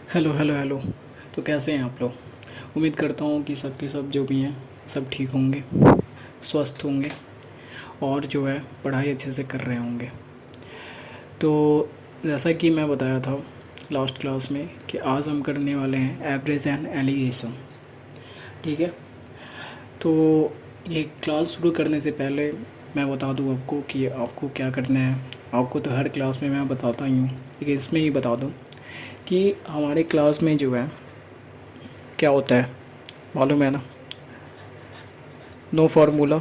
Hello hello hello. तो कैसे हैं आप लोग? उम्मीद करता हूँ कि सबके सब जो भी हैं सब ठीक होंगे, स्वस्थ होंगे और जो है पढ़ाई अच्छे से कर रहे होंगे। तो जैसा कि मैं बताया था लास्ट क्लास में कि आज हम करने वाले हैं एवरेज एंड एलिगेशन। ठीक है। तो ये क्लास शुरू करने से पहले मैं बता दूँ आपको कि आपको क्या करना है। आपको तो हर क्लास में मैं बताता ही हूँ, लेकिन इसमें ही बता दूँ कि हमारे क्लास में जो है क्या होता है मालूम है ना? No formula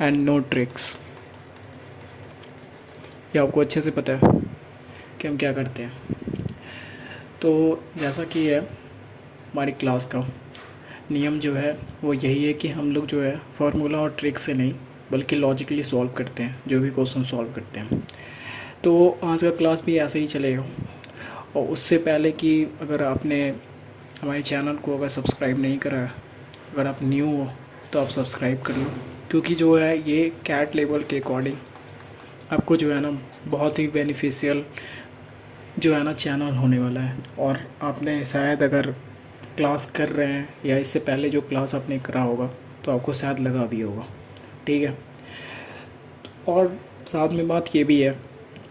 and no tricks. ये आपको अच्छे से पता है कि हम क्या करते हैं। तो जैसा कि है हमारी क्लास का नियम जो है वो यही है कि हम लोग जो है फार्मूला और ट्रिक से नहीं बल्कि लॉजिकली सॉल्व करते हैं जो भी क्वेश्चन सॉल्व करते हैं। तो आज का क्लास भी ऐसे ही चलेगा। और उससे पहले कि अगर आपने हमारे चैनल को अगर सब्सक्राइब नहीं करा है, अगर आप न्यू हो तो आप सब्सक्राइब कर लो, क्योंकि जो है ये कैट लेवल के अकॉर्डिंग आपको जो है ना बहुत ही बेनिफिशियल जो है ना चैनल होने वाला है। और आपने शायद अगर क्लास कर रहे हैं या इससे पहले जो क्लास आपने करा होगा तो आपको शायद लगा भी होगा। ठीक है। और साथ में बात ये भी है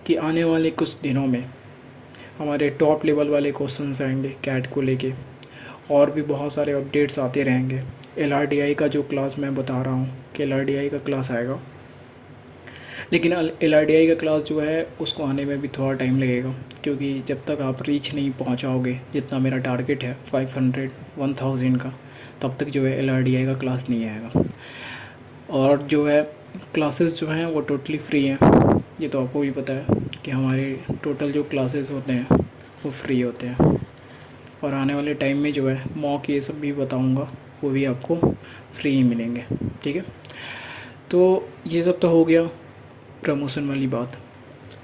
कि आने वाले कुछ दिनों में हमारे टॉप लेवल वाले क्वेश्चंस आएंगे कैट को लेके, और भी बहुत सारे अपडेट्स आते रहेंगे। LRDI का जो क्लास मैं बता रहा हूँ कि LRDI का क्लास आएगा, लेकिन LRDI का क्लास जो है उसको आने में भी थोड़ा टाइम लगेगा, क्योंकि जब तक आप रीच नहीं पहुँचाओगे जितना मेरा टारगेट है 500 1000 का, तब तक जो है LRDI का क्लास नहीं आएगा। और जो है क्लासेस जो हैं वो टोटली फ्री हैं। ये तो आपको भी पता है कि हमारे टोटल जो क्लासेस होते हैं वो फ्री होते हैं। और आने वाले टाइम में जो है मॉक ये सब भी बताऊंगा, वो भी आपको फ्री ही मिलेंगे। ठीक है। तो ये सब तो हो गया प्रमोशन वाली बात।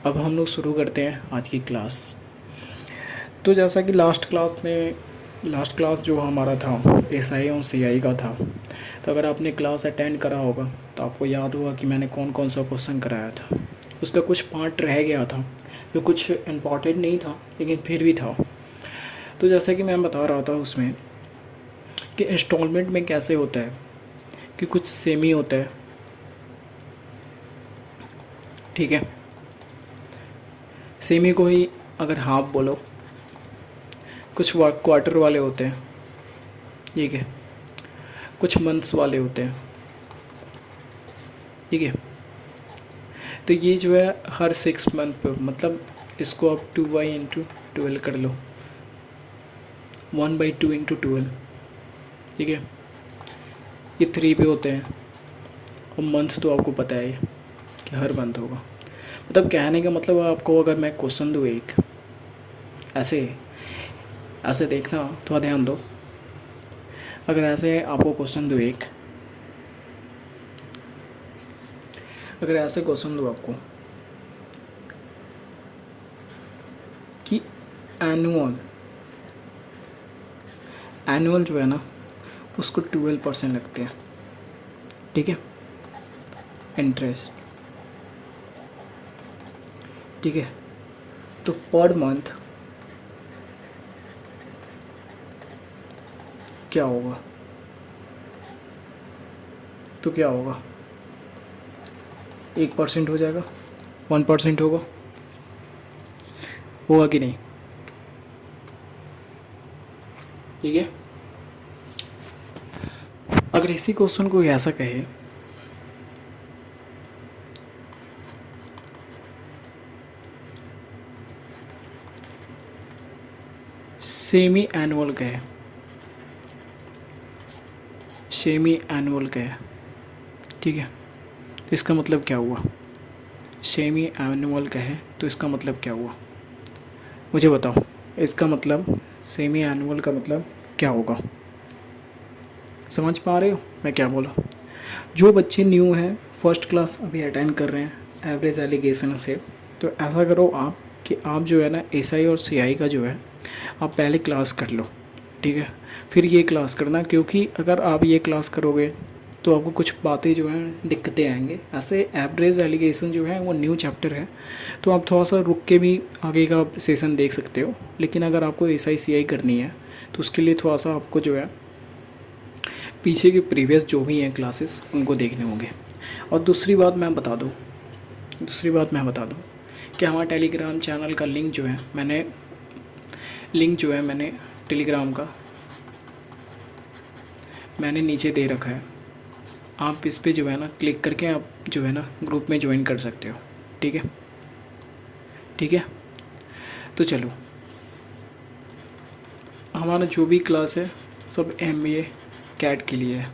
अब हम लोग शुरू करते हैं आज की क्लास। तो जैसा कि लास्ट क्लास जो हमारा था SI और CI का था, तो अगर आपने क्लास अटेंड करा होगा तो आपको याद होगा कि मैंने कौन कौन सा क्वेश्चन कराया था। उसका कुछ पार्ट रह गया था जो कुछ इम्पॉर्टेंट नहीं था लेकिन फिर भी था। तो जैसा कि मैं बता रहा था उसमें कि इंस्टॉलमेंट में कैसे होता है कि कुछ सेमी होता है। ठीक है। सेमी को ही अगर हाफ बोलो, कुछ क्वार्टर वाले होते हैं। ठीक है। कुछ मंथ्स वाले होते हैं। ठीक है। तो ये जो है हर 6 मंथ पे, मतलब इसको आप 2/12 कर लो, 1/2 × 12। ठीक है। ये 3 पे होते हैं। और मंथ तो आपको पता है कि हर मंथ होगा। मतलब कहने का मतलब आपको अगर मैं क्वेश्चन दूँ एक, ऐसे ऐसे देखना, थोड़ा ध्यान दो। अगर ऐसे आपको क्वेश्चन दूँ एक, अगर ऐसे क्वेश्चन दूँ आपको कि एनुअल एनुअल जो है ना उसको 12% लगते हैं। ठीक है। इंटरेस्ट। ठीक है। तो पर मंथ क्या होगा? तो क्या होगा? 1% हो जाएगा, 1% होगा, होगा कि नहीं? ठीक है। अगर इसी क्वेश्चन को ऐसा कहे सेमी एनुअल कहे, सेमी एनुअल कहे, ठीक है, तो इसका मतलब क्या हुआ? सेमी एनुअल कहे तो इसका मतलब क्या हुआ? मुझे बताओ। इसका मतलब सेमी एनुअल का मतलब क्या होगा? समझ पा रहे हो मैं क्या बोला? जो बच्चे न्यू हैं, फर्स्ट क्लास अभी अटेंड कर रहे हैं एवरेज एलिगेशन से, तो ऐसा करो आप कि आप जो है ना SI और CI का जो है आप पहले क्लास कर लो। ठीक है। फिर ये क्लास करना, क्योंकि अगर आप ये क्लास करोगे तो आपको कुछ बातें जो हैं दिक्कतें आएंगे। ऐसे एवरेज एलिगेशन जो है वो न्यू चैप्टर है, तो आप थोड़ा सा रुक के भी आगे का सेशन देख सकते हो। लेकिन अगर आपको SICI करनी है तो उसके लिए थोड़ा सा आपको जो है पीछे के प्रीवियस जो भी हैं क्लासेस उनको देखने होंगे। और दूसरी बात मैं बता दूँ कि हमारा टेलीग्राम चैनल का लिंक जो है मैंने टेलीग्राम का मैंने नीचे दे रखा है। आप इस पे जो है ना क्लिक करके आप जो है ना ग्रुप में ज्वाइन कर सकते हो। ठीक है, ठीक है। तो चलो, हमारा जो भी क्लास है सब MBA कैट के लिए है।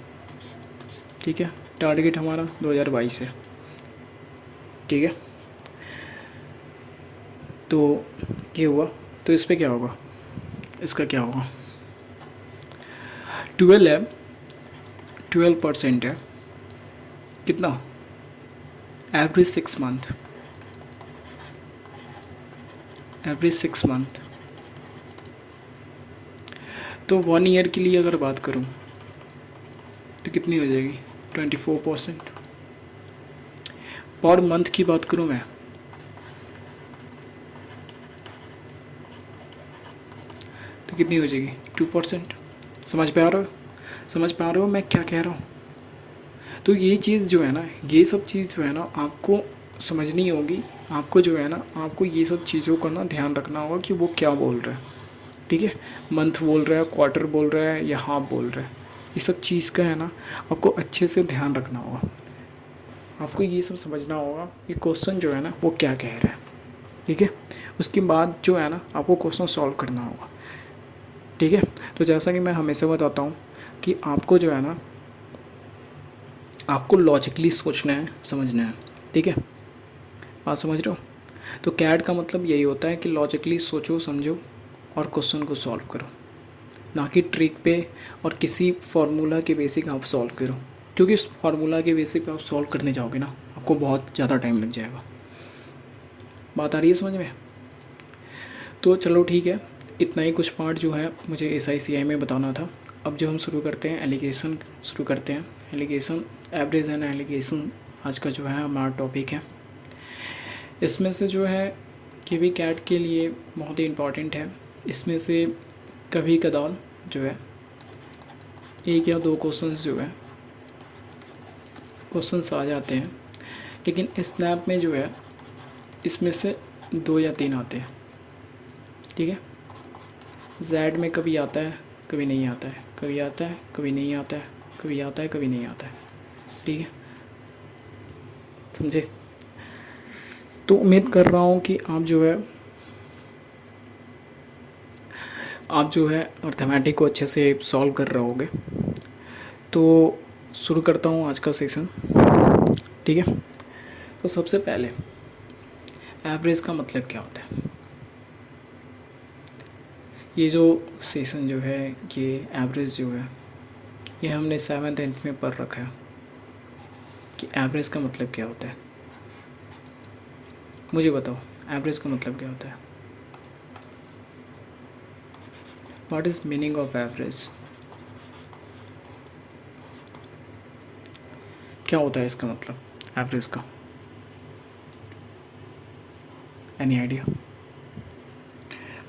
ठीक है, टारगेट हमारा 2022 है। ठीक है, तो ये हुआ। तो इस पे क्या होगा, इसका क्या होगा, 12 है, 12% है, कितना, एवरेज 6 मंथ। तो 1 ईयर के लिए अगर बात करूं तो कितनी हो जाएगी, 24%। पर मंथ की बात करूं मैं तो कितनी हो जाएगी, 2%। समझ पे आ रहा हो मैं क्या कह रहा हूँ। तो ये चीज़ जो है ना, ये सब चीज़ जो है ना आपको समझनी होगी। आपको जो है ना, आपको ये सब चीज़ों का ना ध्यान रखना होगा कि वो क्या बोल रहा है। ठीक है, मंथ बोल रहा है, क्वार्टर बोल रहा है या हाफ बोल रहा है, ये सब चीज़ का है ना आपको अच्छे से ध्यान रखना होगा। आपको ये सब समझना होगा कि क्वेश्चन जो है ना वो क्या कह रहा है। ठीक है, उसके बाद जो है ना आपको क्वेश्चन सॉल्व करना होगा। ठीक है, तो जैसा कि मैं हमेशा बताता हूँ कि आपको जो है ना, आपको लॉजिकली सोचना है, समझना है। ठीक है, बात समझ रहे हो। तो कैट का मतलब यही होता है कि लॉजिकली सोचो, समझो और क्वेश्चन को सॉल्व करो, ना कि ट्रिक पे और किसी फार्मूला के बेसिक आप सॉल्व करो। क्योंकि उस फार्मूला के बेसिक पे आप सॉल्व करने जाओगे ना, आपको बहुत ज़्यादा टाइम लग जाएगा। बात आ रही है समझ में। तो चलो ठीक है, इतना ही कुछ पार्ट जो है मुझे SICI में बताना था। अब जो हम शुरू करते हैं एलिगेशन शुरू करते हैं। एलिगेशन, एवरेज एंड एलिगेशन आज का जो है हमारा टॉपिक है। इसमें से जो है ये भी कैट के लिए बहुत ही इम्पॉर्टेंट है। इसमें से कभी कदाल जो है 1 या 2 क्वेश्चंस जो है क्वेश्चंस आ जाते हैं, लेकिन स्नैप में जो है इसमें से 2 या 3 आते हैं। ठीक है, जेड में कभी आता है कभी नहीं आता है, कभी आता है कभी नहीं आता है, कभी आता है कभी नहीं आता है। ठीक है, समझे। तो उम्मीद कर रहा हूँ कि आप जो है अर्थमेटिक को अच्छे से सॉल्व कर रहे होगे। तो शुरू करता हूँ आज का सेशन। ठीक है, तो सबसे पहले एवरेज का मतलब क्या होता है। ये जो सेशन जो है, ये एवरेज जो है, ये हमने 7th 8th में पढ़ रखा है कि एवरेज का मतलब क्या होता है। मुझे बताओ एवरेज का मतलब क्या होता है। What is meaning of average, क्या होता है इसका मतलब एवरेज का, एनी आइडिया।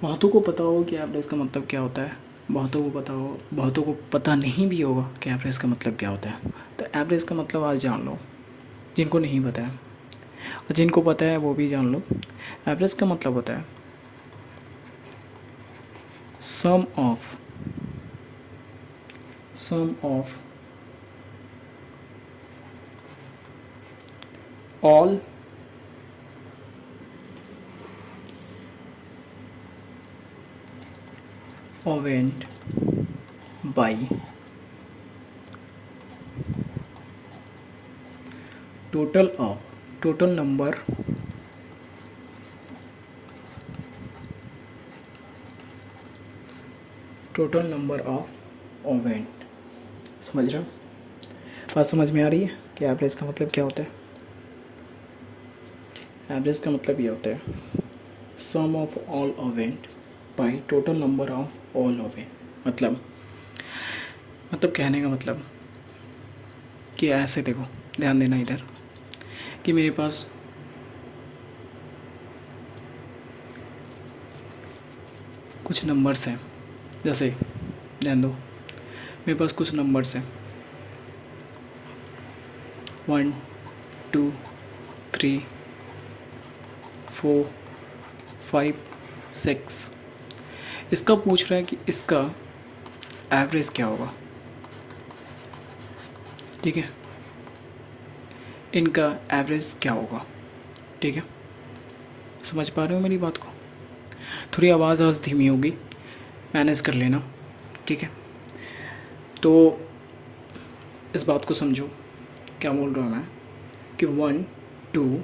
बहुतों को पता हो कि एवरेज का मतलब क्या होता है, बहुतों को पता नहीं भी होगा कि एवरेज का मतलब क्या होता है। तो एवरेज का मतलब आज जान लो, जिनको नहीं पता है, और जिनको पता है वो भी जान लो। एवरेज का मतलब होता है sum of all event by total number of event। समझ रहे हो, बात समझ में आ रही है कि एवरेज का मतलब क्या होता है। एवरेज का मतलब ये होता है sum of all event by total number of all event. मतलब कहने का मतलब कि ऐसे देखो, ध्यान देना इधर कि मेरे पास कुछ नंबर्स हैं, जैसे ध्यान दो मेरे पास कुछ नंबर्स हैं 1 2 3 4 5 6। इसका पूछ रहा है कि इसका एवरेज क्या होगा, ठीक है, इनका एवरेज क्या होगा, ठीक है। समझ पा रहे हो मेरी बात को? थोड़ी आवाज़ धीमी होगी, मैनेज कर लेना, ठीक है। तो इस बात को समझो, क्या बोल रहा हूँ मैं कि 1 2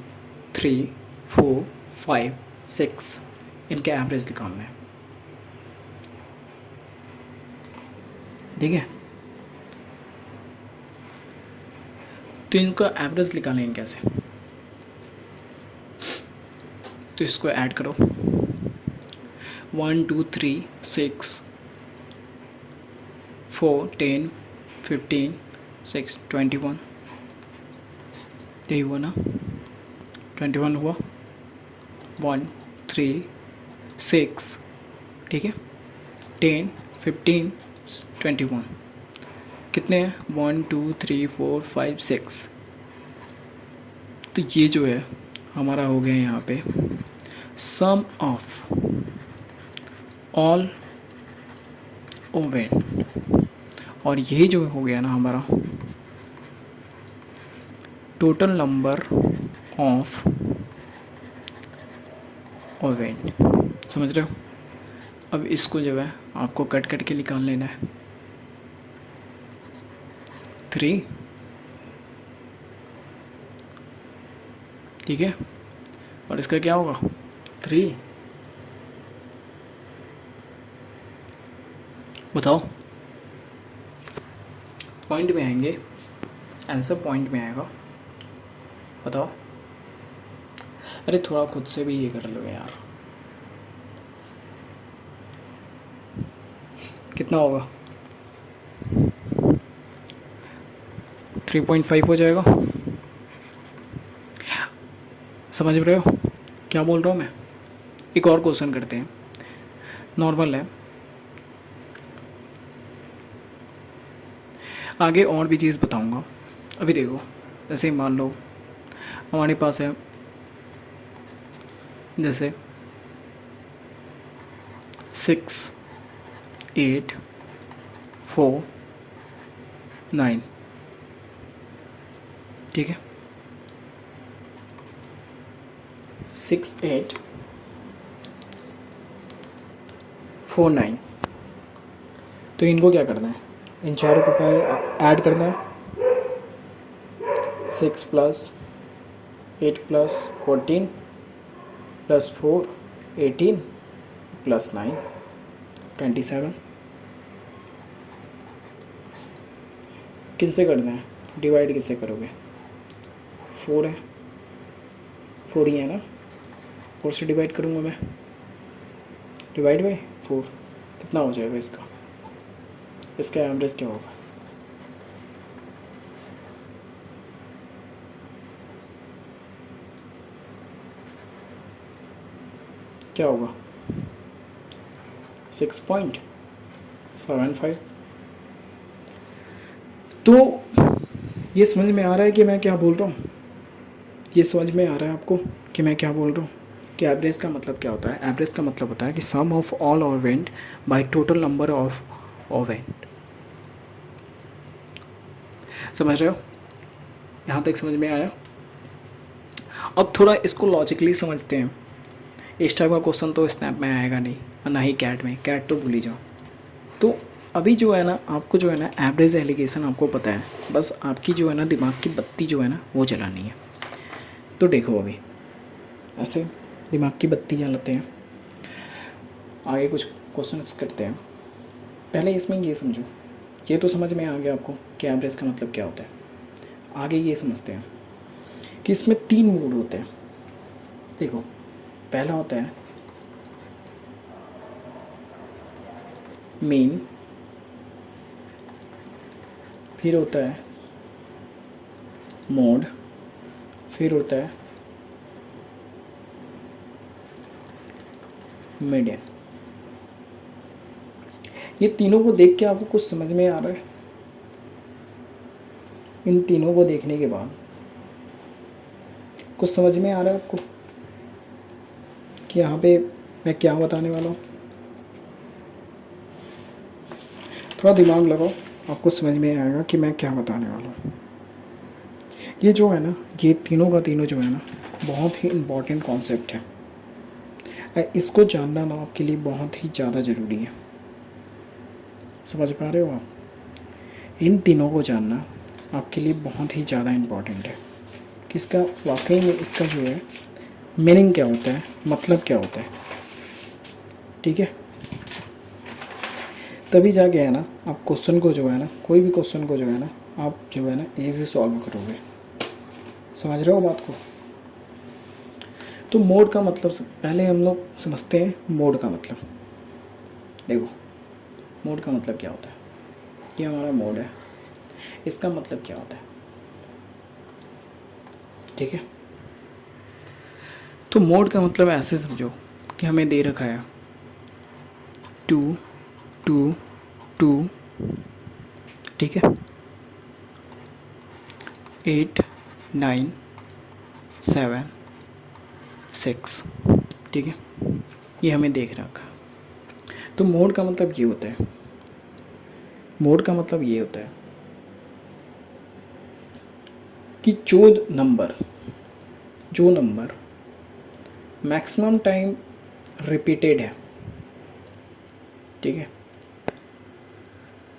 3 4 5 6 इनके एवरेज निकालना है, ठीक है। तो इनका एवरेज निकालेंगे कैसे? तो इसको ऐड करो 1 2 3 6 4 10 15 6 21। यही हुआ ना, 21 हुआ, 1 3 6, ठीक है, 10 15 21। कितने हैं? 1 2 3 4 5 6। तो ये जो है हमारा हो गया यहाँ पे सम ऑफ ऑल ओवेन, और यही जो हो गया ना हमारा टोटल नंबर ऑफ ओवेन। समझ रहे हो? अब इसको जो है आपको कट कट के निकाल लेना है। 3, ठीक है, और इसका क्या होगा 3। बताओ, पॉइंट में आएंगे, आंसर पॉइंट में आएगा, बताओ। अरे थोड़ा खुद से भी ये कर लो यार, कितना होगा 3.5 हो जाएगा। समझ रहे हो क्या बोल रहा हूँ मैं? एक और क्वेश्चन करते हैं, नॉर्मल है, आगे और भी चीज़ बताऊंगा। अभी देखो, जैसे मान लो हमारे पास है जैसे 6 8 4 9, ठीक है, 6 8 4 9। तो इनको क्या करना है, इन चारों को पहले ऐड करना है। 6 प्लस 8 प्लस 14 प्लस 4 18 प्लस 9 27। किससे करना है, डिवाइड किससे करोगे? 4 है, 4 ही है ना, 4 से डिवाइड करूँगा मैं, डिवाइड बाई 4। कितना हो जाएगा इसका? इसका एवरेज क्या होगा? क्या होगा 6.75। तो ये समझ में आ रहा है कि मैं क्या बोल रहा हूँ? ये समझ में आ रहा है आपको कि मैं क्या बोल रहा हूँ? कि एवरेज का मतलब क्या होता है? एवरेज का मतलब होता है कि sum of all event by total number of event. समझ रहे हो? यहाँ तक समझ में आया? अब थोड़ा इसको लॉजिकली समझते हैं। इस टाइप का क्वेश्चन तो स्नैप में आएगा नहीं, और ना ही कैट में, कैट तो भूल ही जाओ। तो अभी जो है ना, आपको जो है ना एवरेज एलिगेशन आपको पता है, बस आपकी जो है ना दिमाग की बत्ती जो है ना वो जलानी है। तो देखो अभी ऐसे दिमाग की बत्ती जलाते हैं, आगे कुछ क्वेश्चंस करते हैं। पहले इसमें ये समझो, ये तो समझ में आ गया आपको कि एवरेज का मतलब क्या होता है। आगे ये समझते हैं कि इसमें 3 मोड होते हैं। देखो, पहला होता है मीन, फिर होता है मोड, फिर होता है मीडियन। ये तीनों को देख के आपको कुछ समझ में आ रहा है? इन तीनों को देखने के बाद कुछ समझ में आ रहा है आपको कि यहाँ पे मैं क्या बताने वाला हूँ? थोड़ा दिमाग लगाओ, आपको समझ में आएगा कि मैं क्या बताने वाला हूँ। ये जो है ना, ये तीनों का तीनों जो है ना, बहुत ही इम्पोर्टेंट कॉन्सेप्ट है। इसको जानना ना आपके लिए बहुत ही ज़्यादा ज़रूरी है। समझ पा रहे हो आप? इन तीनों को जानना आपके लिए बहुत ही ज़्यादा इम्पोर्टेंट है कि इसका वाकई में इसका जो है मीनिंग क्या होता है, मतलब क्या होता है। ठीक है, तभी जाके है ना आप क्वेश्चन को जो है ना, कोई भी क्वेश्चन को जो है ना, आप जो है ना ईजी सॉल्व करोगे। समझ रहे हो बात को? तो मोड का मतलब पहले हम लोग समझते हैं। मोड का मतलब देखो, मोड का मतलब क्या होता है? ये हमारा मोड है, इसका मतलब क्या होता है? ठीक है, तो मोड का मतलब ऐसे समझो कि हमें दे रखा है 2 2 2, ठीक है, 8 9 7 6, ठीक है, ये हमें देख रखा। तो मोड का मतलब ये होता है, मोड का मतलब ये होता है कि जो नंबर मैक्सिमम टाइम रिपीटेड है, ठीक है,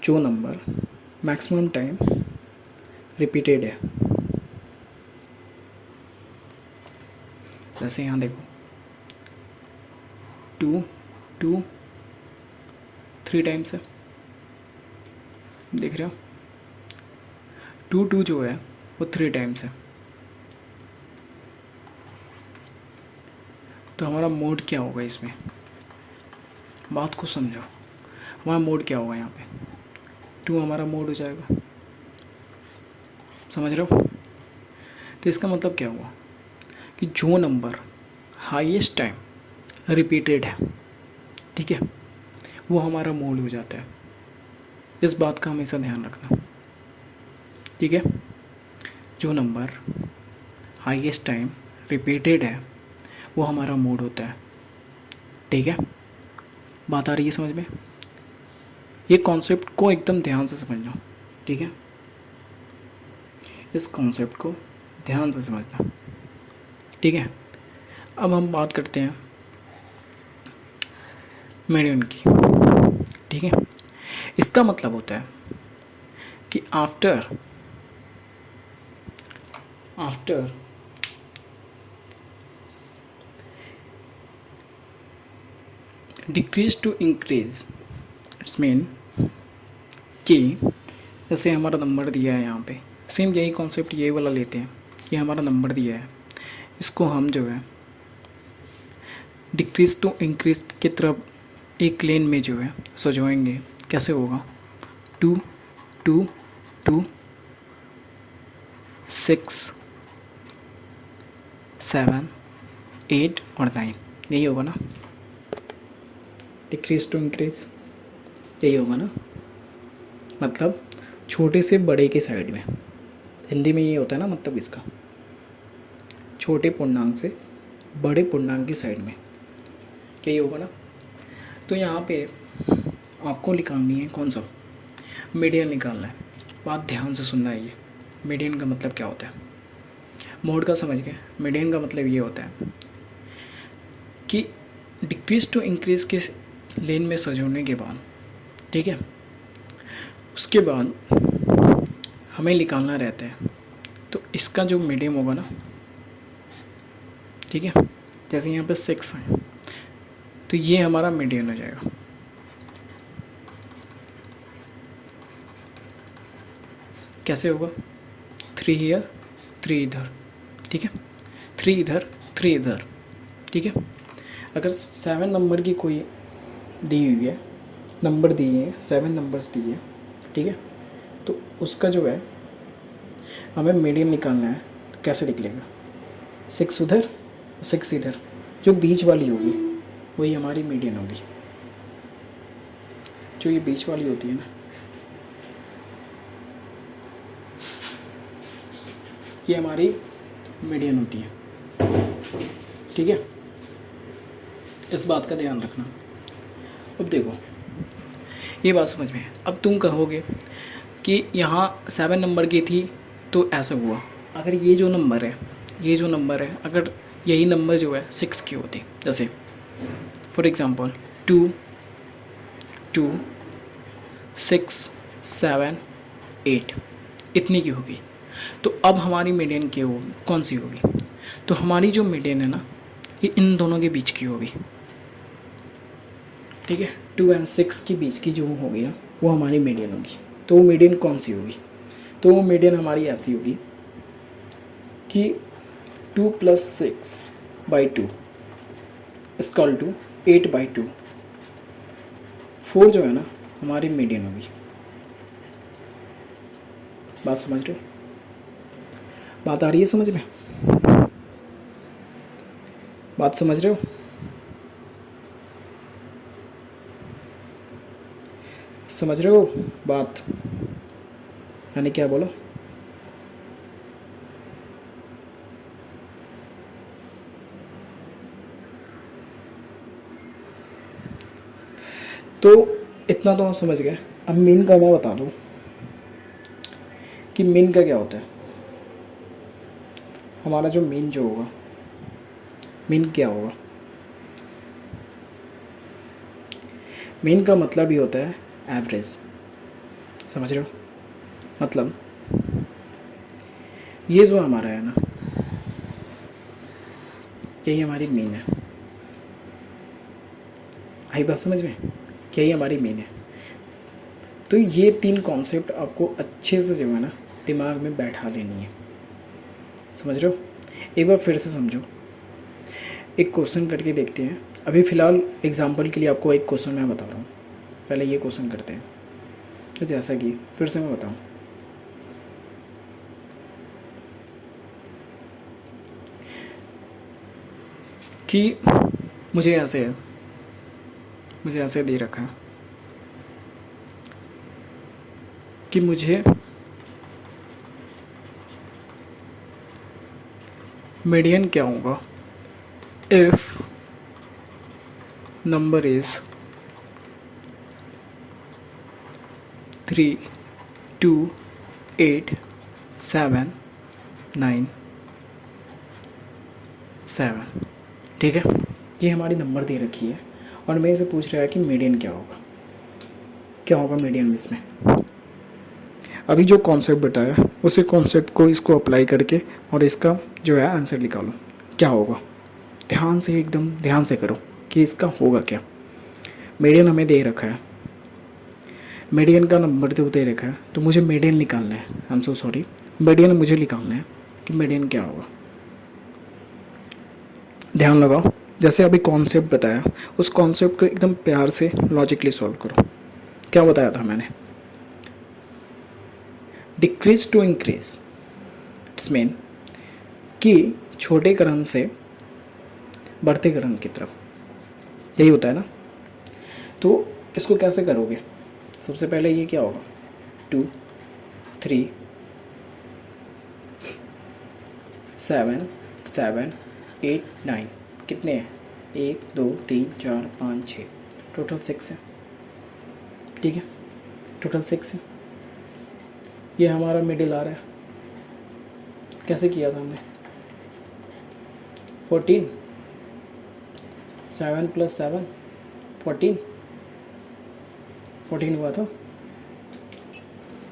जो नंबर मैक्सिमम टाइम रिपीटेड है। जैसे यहाँ देखो 2 2 3 टाइम्स है, देख रहे हो? 2 2 जो है वो 3 टाइम्स है। तो हमारा मोड क्या होगा इसमें? बात को समझो, हमारा मोड क्या होगा यहाँ पे? 2 हमारा मोड हो जाएगा। समझ रहे हो? तो इसका मतलब क्या हुआ कि जो नंबर हाईएस्ट टाइम रिपीटेड है, ठीक है, वो हमारा मोड हो जाता है। इस बात का हमेशा ध्यान रखना, ठीक है। जो नंबर हाईएस्ट टाइम रिपीटेड है वो हमारा मोड होता है, ठीक है। बात आ रही है समझ में? ये कॉन्सेप्ट को एकदम ध्यान से समझना, ठीक है। इस कॉन्सेप्ट को ध्यान से समझना, ठीक है। अब हम बात करते हैं मीडियन की, ठीक है। इसका मतलब होता है कि after decrease to increase, it's mean कि जैसे हमारा नंबर दिया है यहाँ पे, सेम यही कॉन्सेप्ट ये वाला लेते हैं। ये हमारा नंबर दिया है, इसको हम जो है डिक्रीज टू इंक्रीज की तरफ एक लेन में जो है सजाएंगे। कैसे होगा? 2 2 2 6 7 8 और 9, यही होगा ना? डिक्रीज टू इंक्रीज यही होगा ना? मतलब छोटे से बड़े के साइड में, हिंदी में ये होता है ना मतलब इसका, छोटे पूर्णांक से बड़े पूर्णांक की साइड में, यही होगा ना? तो यहाँ पे आपको निकालनी है कौन सा? मीडियन निकालना है। बात ध्यान से सुनना है। ये मीडियन का मतलब क्या होता है? मोड का समझ गए। मीडियन का मतलब ये होता है कि डिक्रीज टू इंक्रीज के लेन में सजोने के बाद, ठीक है, उसके बाद हमें निकालना रहता है। तो इसका जो मीडियम होगा ना, ठीक है, जैसे यहाँ पे 6 है तो ये हमारा मीडियन हो जाएगा। कैसे होगा? 3 हियर 3 इधर, ठीक है, 3 इधर 3 इधर, ठीक है। अगर 7 नंबर की कोई दी हुई है, नंबर दिए हैं 7 नंबर्स दिए, ठीक है, तो उसका जो है हमें मीडियन निकालना है, तो कैसे निकलेगा? 6 उधर 6 इधर, जो बीच वाली होगी वही हमारी मीडियन होगी। जो ये बीच वाली होती है ना, ये हमारी मीडियन होती है। ठीक है, इस बात का ध्यान रखना। अब देखो ये बात समझ में। अब तुम कहोगे कि यहाँ 7 नंबर की थी तो ऐसा हुआ। अगर ये जो नंबर है अगर यही नंबर जो है 6 की होती, जैसे फॉर एग्ज़ाम्पल 2 2 6 7 8 इतनी की होगी, तो अब हमारी मीडियन की होगी कौन सी होगी? तो हमारी जो मीडियन है ना, ये इन दोनों के बीच की होगी। ठीक है, 2 और 6 के बीच की जो होगी ना, वो हमारी मीडियन होगी। तो वो मीडियन कौन सी होगी? तो वो मीडियन हमारी ऐसी होगी कि 2 + 6/2 = 8/2। 4 जो है ना हमारी मीडियन होगी। बात समझ रहे हो? बात आ रही है समझ में? बात समझ रहे हो? समझ रहे हो बात? मैंने क्या बोला? तो इतना तो हम समझ गए। अब मीन का मैं बता दूँ कि मीन का क्या होता है। हमारा जो मीन जो होगा, मीन क्या होगा? मीन का मतलब ही होता है एवरेज। समझ रहे हो? मतलब ये जो हमारा है ना, यही हमारी मीन है। आई बात समझ में? क्या ये हमारी मीन है? तो ये 3 कॉन्सेप्ट आपको अच्छे से जो है ना दिमाग में बैठा लेनी है। समझ रहे हो? एक बार फिर से समझो। एक क्वेश्चन करके देखते हैं। अभी फ़िलहाल एग्जांपल के लिए आपको एक क्वेश्चन मैं बता रहा हूँ, पहले ये क्वेश्चन करते हैं। तो जैसा कि फिर से मैं बताऊँ कि मुझे ऐसे दे रखा है कि मुझे मीडियन क्या होगा इफ़ नंबर इज़ 3 2 8 7 9 7। ठीक है, ये हमारी नंबर दे रखी है और मेरे से पूछ रहा है कि मीडियन क्या होगा मीडियन इसमें। अभी जो कॉन्सेप्ट बताया उसी कॉन्सेप्ट को इसको अप्लाई करके और इसका जो है आंसर निकालो क्या होगा। ध्यान से, एकदम ध्यान से करो कि इसका होगा क्या। मीडियन हमें दे रखा है, मीडियन का नंबर तो दे रखा है, तो मुझे मीडियन निकालना है। I am so sorry, median मुझे निकालना है कि मीडियन क्या होगा। ध्यान लगाओ, जैसे अभी कॉन्सेप्ट बताया उस कॉन्सेप्ट को एकदम प्यार से लॉजिकली सॉल्व करो। क्या बताया था मैंने? Decrease to increase, it's mean कि छोटे क्रम से बढ़ते क्रम की तरफ, यही होता है ना। तो इसको कैसे करोगे? सबसे पहले ये क्या होगा, 2 3 7 7 8 9 कितने हैं? 1 2 3 4 5 6, टोटल 6 है। ठीक है, टोटल 6 है। ये हमारा मिडिल आ रहा है। कैसे किया था हमने? 14 7 + 7 14 14 हुआ था,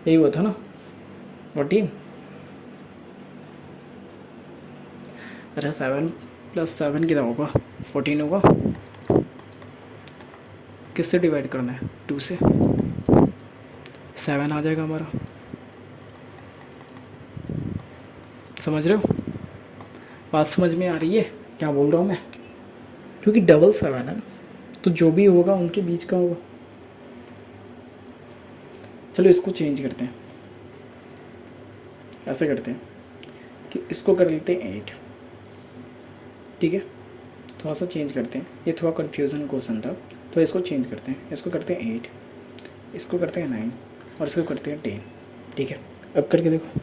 यही हुआ था ना 14। अरे 7 + 7 कितना होगा? 14 होगा। किससे डिवाइड करना है? 2 से। 7 आ जाएगा हमारा। समझ रहे हो? बात समझ में आ रही है क्या बोल रहा हूँ मैं? क्योंकि डबल 7 है, तो जो भी होगा उनके बीच का होगा। चलो इसको चेंज करते हैं, ऐसे करते हैं कि इसको कर लेते हैं 8, ठीक है। थोड़ा सा चेंज करते हैं, ये थोड़ा कन्फ्यूज़न क्वेश्चन था तो इसको चेंज करते हैं, इसको करते हैं 8, इसको करते हैं 9 और इसको करते हैं 10, ठीक है। अब करके देखो,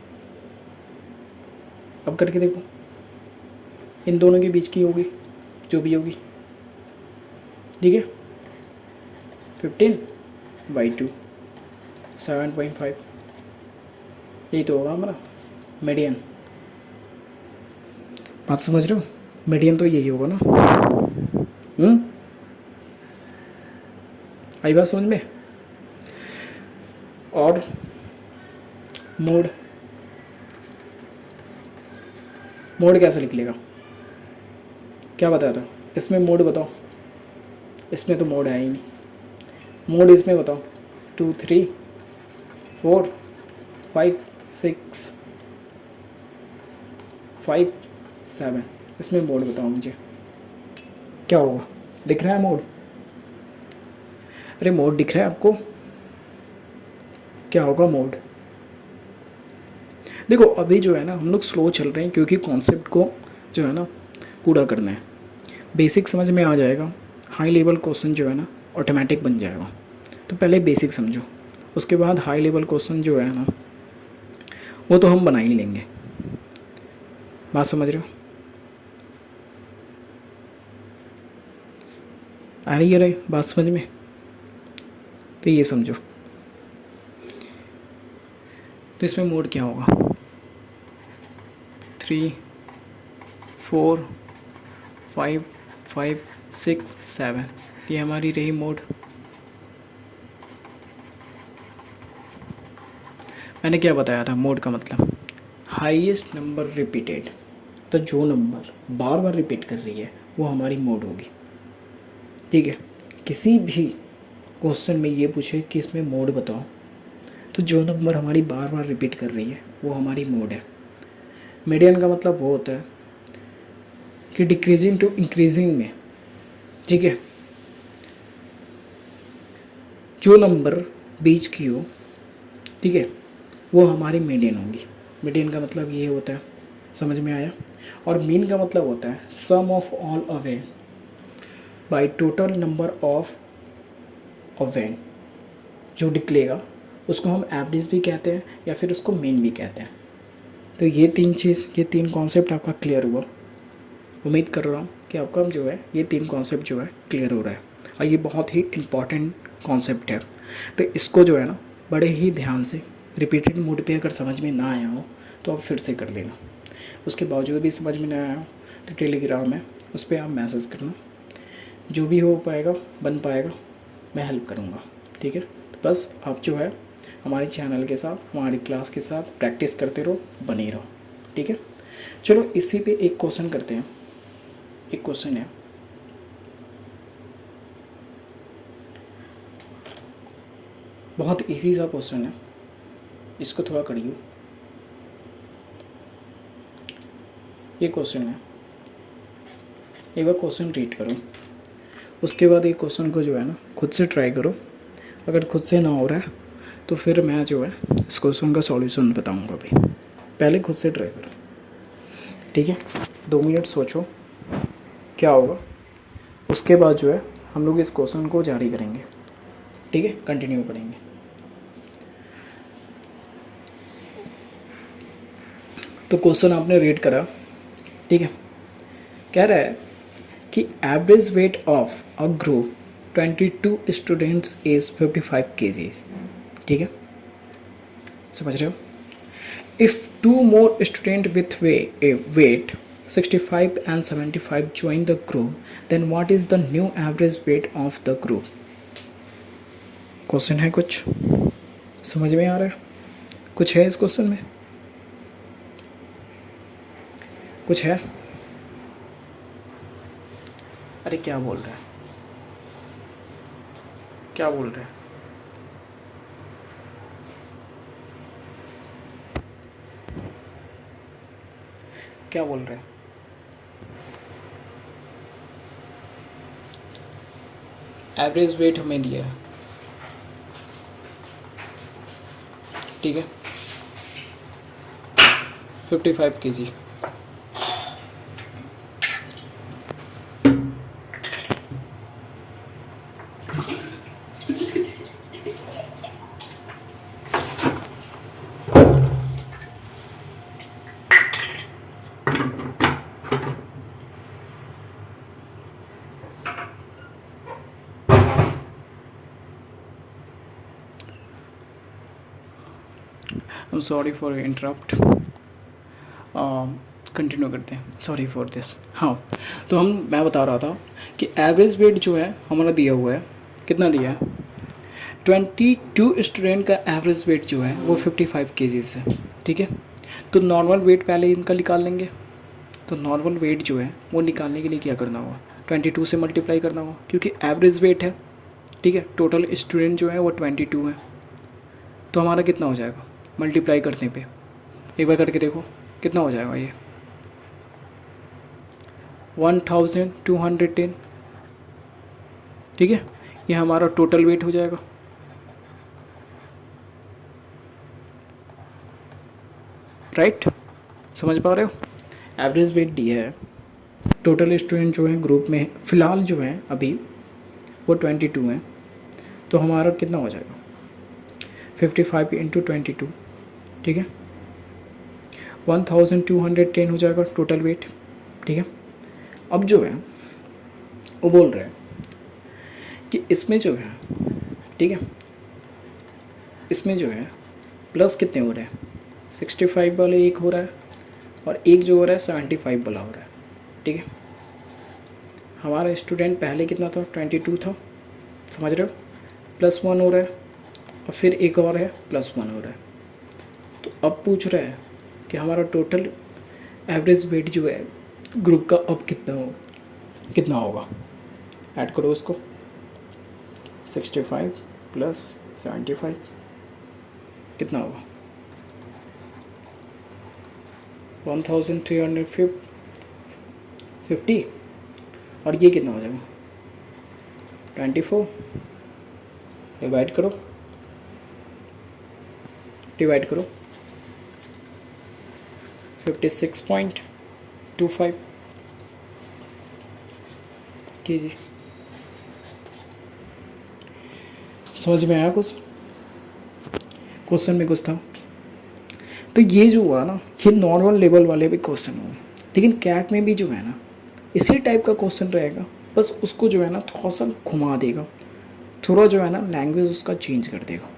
अब करके देखो, इन दोनों के बीच की होगी जो भी होगी, ठीक है। 15/2 7.5, यही तो होगा हमारा मीडियन। बात समझ रहे हो, मीडियन तो यही होगा ना। आई बात समझ में। और मोड, मोड कैसे लिख लेगा, क्या बताया था इसमें, मोड बताओ। इसमें तो मोड है ही नहीं, मोड इसमें बताओ। 2 3 4 5 6 5 7, इसमें मोड बताओ मुझे क्या होगा। दिख रहा है मोड, अरे मोड दिख रहा है आपको, क्या होगा मोड। देखो अभी जो है ना हम लोग स्लो चल रहे हैं क्योंकि कॉन्सेप्ट को जो है ना पूरा करना है। बेसिक समझ में आ जाएगा, हाई लेवल क्वेश्चन जो है ना ऑटोमेटिक बन जाएगा। तो पहले बेसिक समझो, उसके बाद हाई लेवल क्वेश्चन जो है ना वो तो हम बना ही लेंगे। बात समझ रहे हो, आ रही है बात समझ में। तो ये समझो, तो इसमें मोड क्या होगा, 3 4 5 5 6 7, ये हमारी रही मोड। मैंने क्या बताया था मोड का मतलब, हाईएस्ट नंबर रिपीटेड, तो जो नंबर बार बार रिपीट कर रही है वो हमारी मोड होगी, ठीक है। किसी भी क्वेश्चन में ये पूछे कि इसमें मोड बताओ, तो जो नंबर हमारी बार बार रिपीट कर रही है वो हमारी मोड है। मीडियन का मतलब वो होता है कि डिक्रीजिंग टू इंक्रीजिंग में, ठीक है, जो नंबर बीच की हो, ठीक है, वो हमारी मीडियन होगी। मीडियन का मतलब ये होता है, समझ में आया। और मीन का मतलब होता है सम ऑफ ऑल अवे by total number of event, जो निकलेगा उसको हम एवरेज भी कहते हैं या फिर उसको मीन भी कहते हैं। तो ये तीन चीज़, ये तीन कॉन्सेप्ट आपका क्लियर हुआ। उम्मीद कर रहा हूँ कि आपका जो है ये तीन कॉन्सेप्ट जो है क्लियर हो रहा है, और ये बहुत ही इम्पॉर्टेंट कॉन्सेप्ट है। तो इसको जो है ना बड़े ही ध्यान से रिपीटेड मोड पे अगर समझ में ना आया हो तो आप फिर से कर लेना। उसके बावजूद भी समझ में ना आया हो तो टेलीग्राम है, उस पर आप मैसेज करना, जो भी हो पाएगा बन पाएगा मैं हेल्प करूँगा, ठीक है। तो बस आप जो है हमारे चैनल के साथ, हमारी क्लास के साथ प्रैक्टिस करते रहो, बने रहो, ठीक है। चलो इसी पे एक क्वेश्चन करते हैं। एक क्वेश्चन है, बहुत इजी सा क्वेश्चन है, इसको थोड़ा करिए। ये क्वेश्चन है, एक बार क्वेश्चन रीड करो, उसके बाद ये क्वेश्चन को जो है ना खुद से ट्राई करो। अगर खुद से ना हो रहा है तो फिर मैं जो है इस क्वेश्चन का सॉल्यूशन बताऊंगा। अभी पहले खुद से ट्राई करो, ठीक है। 2 मिनट सोचो क्या होगा, उसके बाद जो है हम लोग इस क्वेश्चन को जारी करेंगे, ठीक है, कंटिन्यू करेंगे। तो क्वेश्चन आपने रीड करा, ठीक है। कह रहा है कि average weight of a group 22 students is 55 kgs, ठीक है, समझ रहे हो। If 2 more student with weight 65 and 75 join the group, then what is the new average weight of the group? Question है, कुछ समझ में आ रहा है, कुछ है इस क्वेश्चन में, कुछ है। अरे क्या बोल रहा है, क्या बोल रहा है, क्या बोल रहे हैं। एवरेज वेट हमें दिया है, ठीक है, 55 kg। I'm sorry for interrupt। Continue करते हैं, सॉरी फॉर दिस। हाँ, तो मैं बता रहा था कि एवरेज वेट जो है हमारा दिया हुआ है, कितना दिया है, 22 स्टूडेंट का एवरेज वेट जो है वो 55 केजीज है। ठीक है, तो नॉर्मल वेट पहले इनका निकाल लेंगे। तो नॉर्मल वेट जो है वो निकालने के लिए क्या करना होगा, 22 से मल्टीप्लाई करना होगा, क्योंकि एवरेज वेट है। ठीक है, टोटल स्टूडेंट जो है वो 22 है, तो हमारा कितना हो जाएगा मल्टीप्लाई करने पे, एक बार करके देखो कितना हो जाएगा ये, 1210। ठीक है, ये हमारा टोटल वेट हो जाएगा। राइट, समझ पा रहे हो, एवरेज वेट दिया है, टोटल स्टूडेंट जो है ग्रुप में फ़िलहाल जो है अभी वो 22 हैं, तो हमारा कितना हो जाएगा 55 इंटू 22। ठीक है, 1210 हो जाएगा टोटल वेट। ठीक है, अब जो है वो बोल रहे हैं कि इसमें जो है, ठीक है, इसमें जो है प्लस कितने हो रहे हैं, 65 वाले एक हो रहा है और एक जो हो रहा है 75 वाला हो रहा है। ठीक है, हमारा स्टूडेंट पहले कितना था, 22 था, समझ रहे हो, +1 हो रहा है और फिर एक और है +1 हो रहा है। तो अब पूछ रहा है कि हमारा टोटल एवरेज वेट जो है ग्रुप का अब कितना होगा। ऐड करो उसको, 65 + 75 कितना होगा, 1350। और ये कितना हो जाएगा 24, डिवाइड करो 56.25 kg। समझ में आया कुछ, क्वेश्चन में कुछ था। तो ये जो हुआ ना, ये नॉर्मल लेवल वाले भी क्वेश्चन हुए, लेकिन कैट में भी जो है ना इसी टाइप का क्वेश्चन रहेगा, बस उसको जो है ना थोड़ा सा घुमा देगा, थोड़ा जो है ना लैंग्वेज उसका चेंज कर देगा।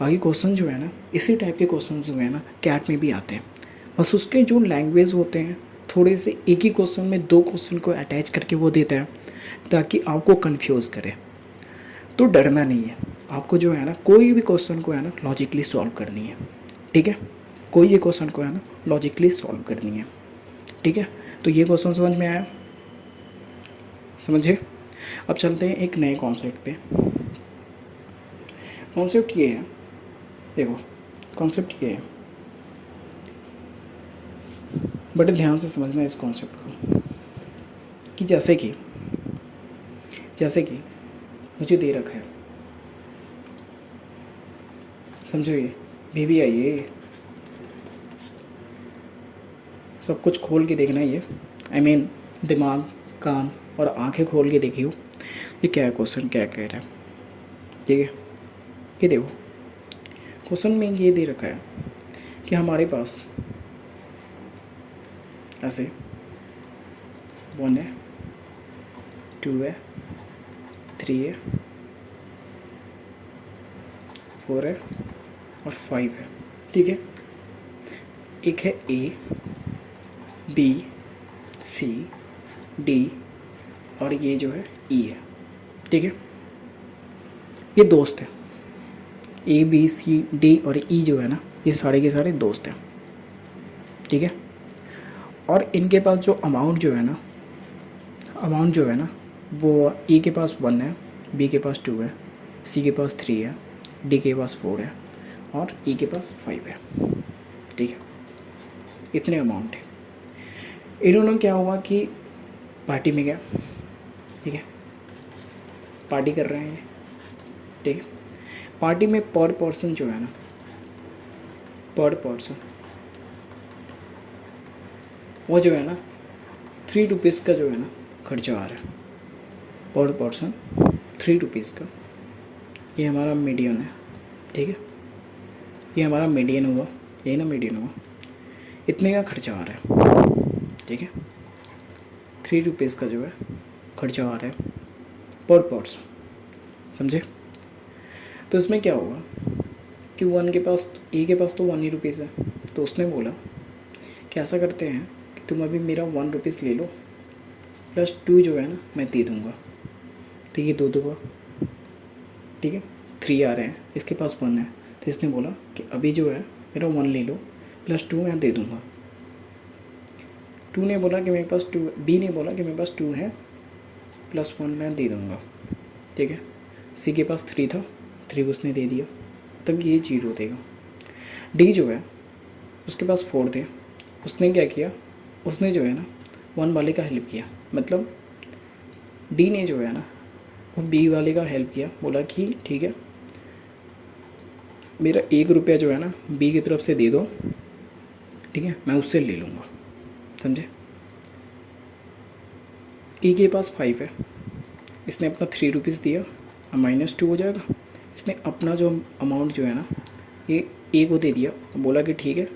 बाकी क्वेश्चन जो है ना इसी टाइप के क्वेश्चन जो है ना कैट में भी आते हैं, बस उसके जो लैंग्वेज होते हैं थोड़े से एक ही क्वेश्चन में दो क्वेश्चन को अटैच करके वो देता है ताकि आपको कंफ्यूज करे। तो डरना नहीं है, आपको जो है ना कोई भी क्वेश्चन को है ना लॉजिकली सॉल्व करनी है। ठीक है, कोई भी क्वेश्चन को है ना लॉजिकली सॉल्व करनी है। ठीक है, तो ये क्वेश्चन समझ में आया, समझिए। अब चलते हैं एक नए कॉन्सेप्ट पे। कॉन्सेप्ट ये है, देखो कॉन्सेप्ट ये है, बड़े ध्यान से समझना है इस कॉन्सेप्ट को, कि जैसे कि मुझे दे रखा है, समझो, ये बेबी आइए, सब कुछ खोल के देखना है ये, I mean, दिमाग कान और आंखें खोल के देखियो ये क्या है, क्वेश्चन क्या कह रहा है। ठीक है, ये देखो क्वेश्चन में ये दे रखा है कि हमारे पास ऐसे 1 है, 2 है, 3 है, 4 है और 5 है। ठीक है, एक है A, B, C, D और ये जो है E है। ठीक है, ये दोस्त है, A, B, C, D और E जो है ना ये सारे के सारे दोस्त हैं। ठीक है, और इनके पास जो अमाउंट जो है ना वो E के पास 1 है, B के पास 2 है, C के पास 3 है, D के पास 4 है और E के पास 5 है। ठीक है, इतने अमाउंट है। इन्होंने क्या हुआ कि पार्टी में गया। ठीक है, पार्टी कर रहे हैं। ठीक है, पार्टी में पर पर्सन जो है ना, पर पर्सन वो जो है ना 3 रुपीज़ का जो है ना खर्चा आ रहा है पर पर्सन, 3 रुपीज़ का। ये हमारा मीडियन है, ठीक है, ये हमारा मीडियन हुआ, यही ना मीडियन हुआ, इतने का खर्चा आ रहा है, ठीक है। 3 रुपीज़ का जो है खर्चा आ रहा है पर पर्सन, समझे। तो इसमें क्या होगा कि वन के पास, ए के पास तो 1 ही रुपीज़ है, तो उसने बोला कि ऐसा करते हैं कि तुम अभी मेरा 1 रुपीज़ ले लो, प्लस 2 जो है ना मैं दे दूँगा, तो ये दो दूँगा, ठीक है। 3 आ रहे हैं, इसके पास 1 है, तो इसने बोला कि अभी जो है मेरा 1 ले लो, प्लस 2 मैं दे दूँगा। 2 ने बोला कि मेरे पास 2, बी ने बोला कि मेरे पास 2 है, प्लस 1 मैं दे दूँगा, ठीक है। सी के पास 3 था, 3 उसने दे दिया, तब ये 0 देगा। डी जो है उसके पास 4 थे, उसने क्या किया, उसने जो है ना 1 वाले का हेल्प किया, मतलब डी ने जो है ना वो बी वाले का हेल्प किया, बोला कि ठीक है मेरा 1 रुपया जो है ना बी की तरफ से दे दो, ठीक है, मैं उससे ले लूँगा, समझे। ई के पास 5 है, इसने अपना 3 रुपीज़ दिया, -2 हो जाएगा। इसने अपना जो अमाउंट जो है ना ये ए को दे दिया, बोला कि ठीक है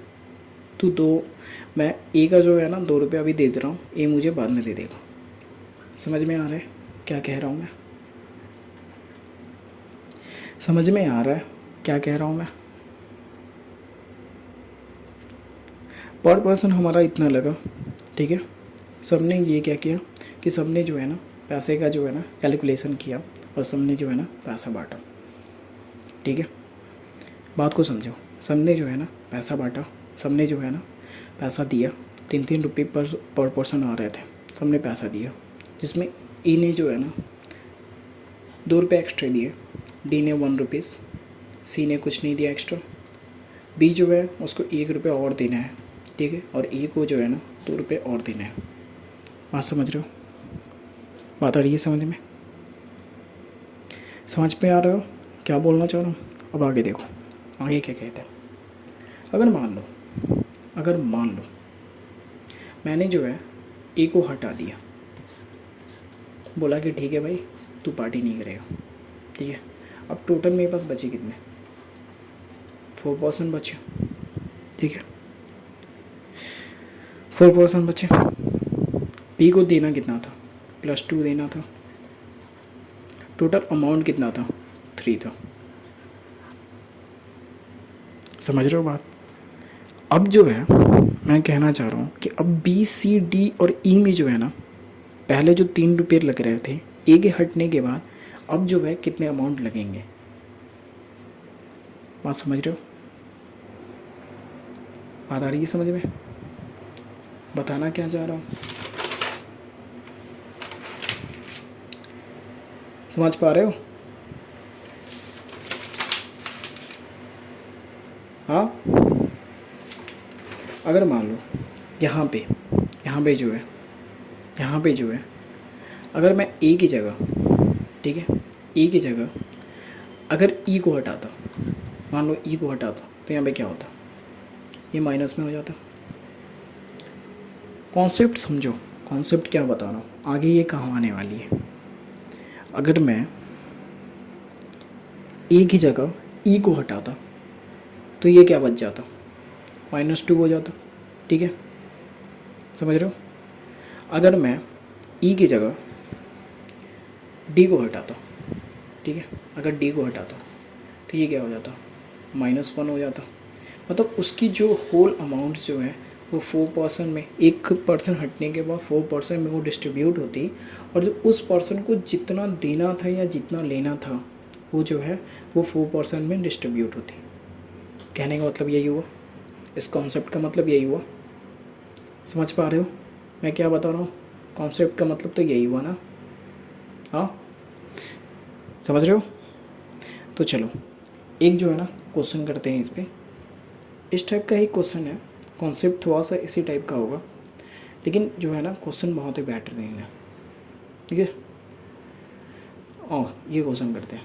तू दो, मैं ए का जो है ना 2 रुपया अभी दे दे रहा हूँ, ए मुझे बाद में दे देगा। समझ में आ रहा है क्या कह रहा हूँ मैं, समझ में आ रहा है क्या कह रहा हूँ मैं। पर पर्सन हमारा इतना लगा, ठीक है। सबने ये क्या किया कि सबने जो है ना पैसे का जो है ना कैलकुलेशन किया और सबने जो है ना पैसा बांटा, ठीक है। बात को समझो, सबने जो है ना पैसा बांटा, सबने जो है ना पैसा दिया, 3-3 रुपये पर पर्सन आ रहे थे, सबने पैसा दिया, जिसमें ई ने जो है ना 2 रुपये एक्स्ट्रा दिए, डी ने 1 रुपीज़, सी ने कुछ नहीं दिया एक्स्ट्रा, बी जो है उसको 1 रुपये और देना है, ठीक है, और ए को जो है ना 2 रुपये और देना है। बात समझ रहे हो, बात आ रही है समझ में, समझ में आ रहे हो क्या बोलना चाह रहा हूँ। अब आगे देखो, आगे क्या कहते हैं। अगर मान लो मैंने जो है ए को हटा दिया, बोला कि ठीक है भाई तू पार्टी नहीं करेगा, ठीक है। अब टोटल मेरे पास बचे कितने, 4% बचे, ठीक है, 4% बचे। पी को देना कितना था, +2 देना था, टोटल अमाउंट कितना था, 3 था। समझ रहे हो बात। अब जो है मैं कहना चाह रहा हूँ कि अब बी सी डी और ई में जो है ना पहले जो 3 रुपये लग रहे थे ए के हटने के बाद, अब जो है कितने अमाउंट लगेंगे, बात समझ रहे हो, बात आ रही है समझ में, बताना क्या चाह रहा हूँ, समझ पा रहे हो। हाँ, अगर मान लो यहाँ पे जो है अगर मैं ए की जगह, ठीक है, ए की जगह अगर ई को हटाता, मान लो ई को हटाता, तो यहाँ पे क्या होता, ये माइनस में हो जाता। कॉन्सेप्ट समझो, कॉन्सेप्ट क्या बता रहा हूँ, आगे ये कहाँ आने वाली है। अगर मैं ए की जगह ई को हटाता तो ये क्या बच जाता, -2 हो जाता, ठीक है, समझ रहे हो। अगर मैं ई की जगह डी को हटाता, ठीक है, अगर डी को हटाता तो ये क्या हो जाता, -1 हो जाता। मतलब उसकी जो होल अमाउंट जो है वो 4% में, 1% हटने के बाद 4% में वो डिस्ट्रीब्यूट होती, और जो उस पर्सन को जितना देना था या जितना लेना था वो जो है वो 4% में डिस्ट्रीब्यूट होती। कहने का मतलब यही हुआ, इस कॉन्सेप्ट का मतलब यही हुआ। समझ पा रहे हो मैं क्या बता रहा हूँ, कॉन्सेप्ट का मतलब तो यही हुआ ना। हाँ, समझ रहे हो। तो चलो एक जो है ना क्वेश्चन करते हैं इस पर, इस टाइप का ही क्वेश्चन है, कॉन्सेप्ट थोड़ा सा इसी टाइप का होगा, लेकिन जो है ना क्वेश्चन बहुत ही बेटर देंगे, ठीक है। ये क्वेश्चन करते हैं,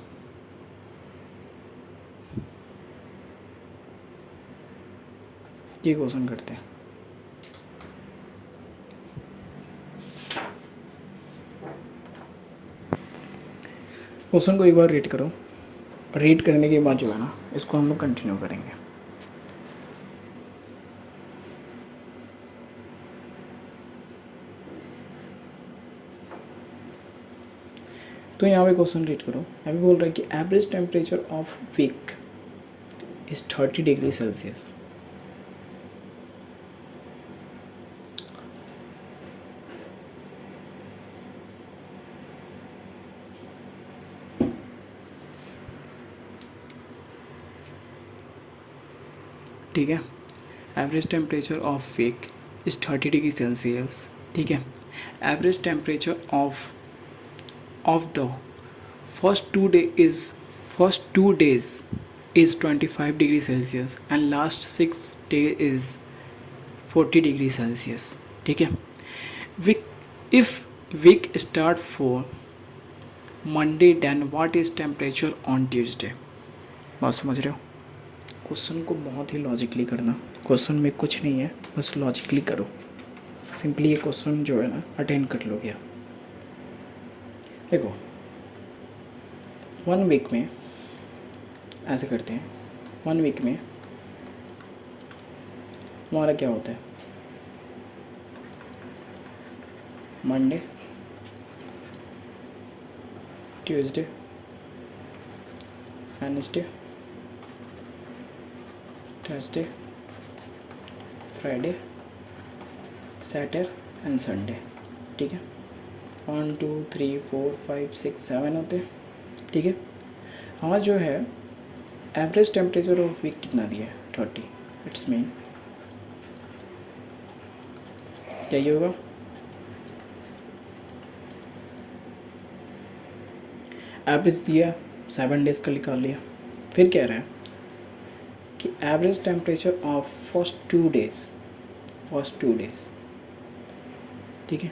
ये क्वेश्चन करते हैं। क्वेश्चन को एक बार रीड करो, रीड करने के बाद जो है ना इसको हम लोग कंटिन्यू करेंगे। तो यहाँ पे क्वेश्चन रीड करो। अभी बोल रहा है कि average temperature of week is 30 degree Celsius. ठीक है, average temperature of week is 30 degree Celsius. ठीक है, average temperature of the first 2 days is 25 degree Celsius and last 6 days is 40 degree Celsius. ठीक है, week if week start for Monday then what is temperature on Tuesday? बात समझ रहे हो? Question को बहुत ही लॉजिकली करना, क्वेश्चन में कुछ नहीं है, बस लॉजिकली करो। सिंपली ये क्वेश्चन जो है ना अटेंड कर लोगे आप। देखो 1 वीक में ऐसे करते हैं, 1 वीक में हमारा क्या होता है, Monday, Tuesday, Wednesday, Thursday, Friday, Saturday and Sunday. ठीक है, 1 2 3 4 5 6 7 होते हैं। ठीक है, आज जो है एवरेज टेम्परेचर ऑफ वीक कितना दिया है, 30। इट्स मीन क्या ये होगा, एवरेज दिया 7 डेज का निकाल लिया। फिर कह रहा है कि average temperature of first 2 days. ठीक है,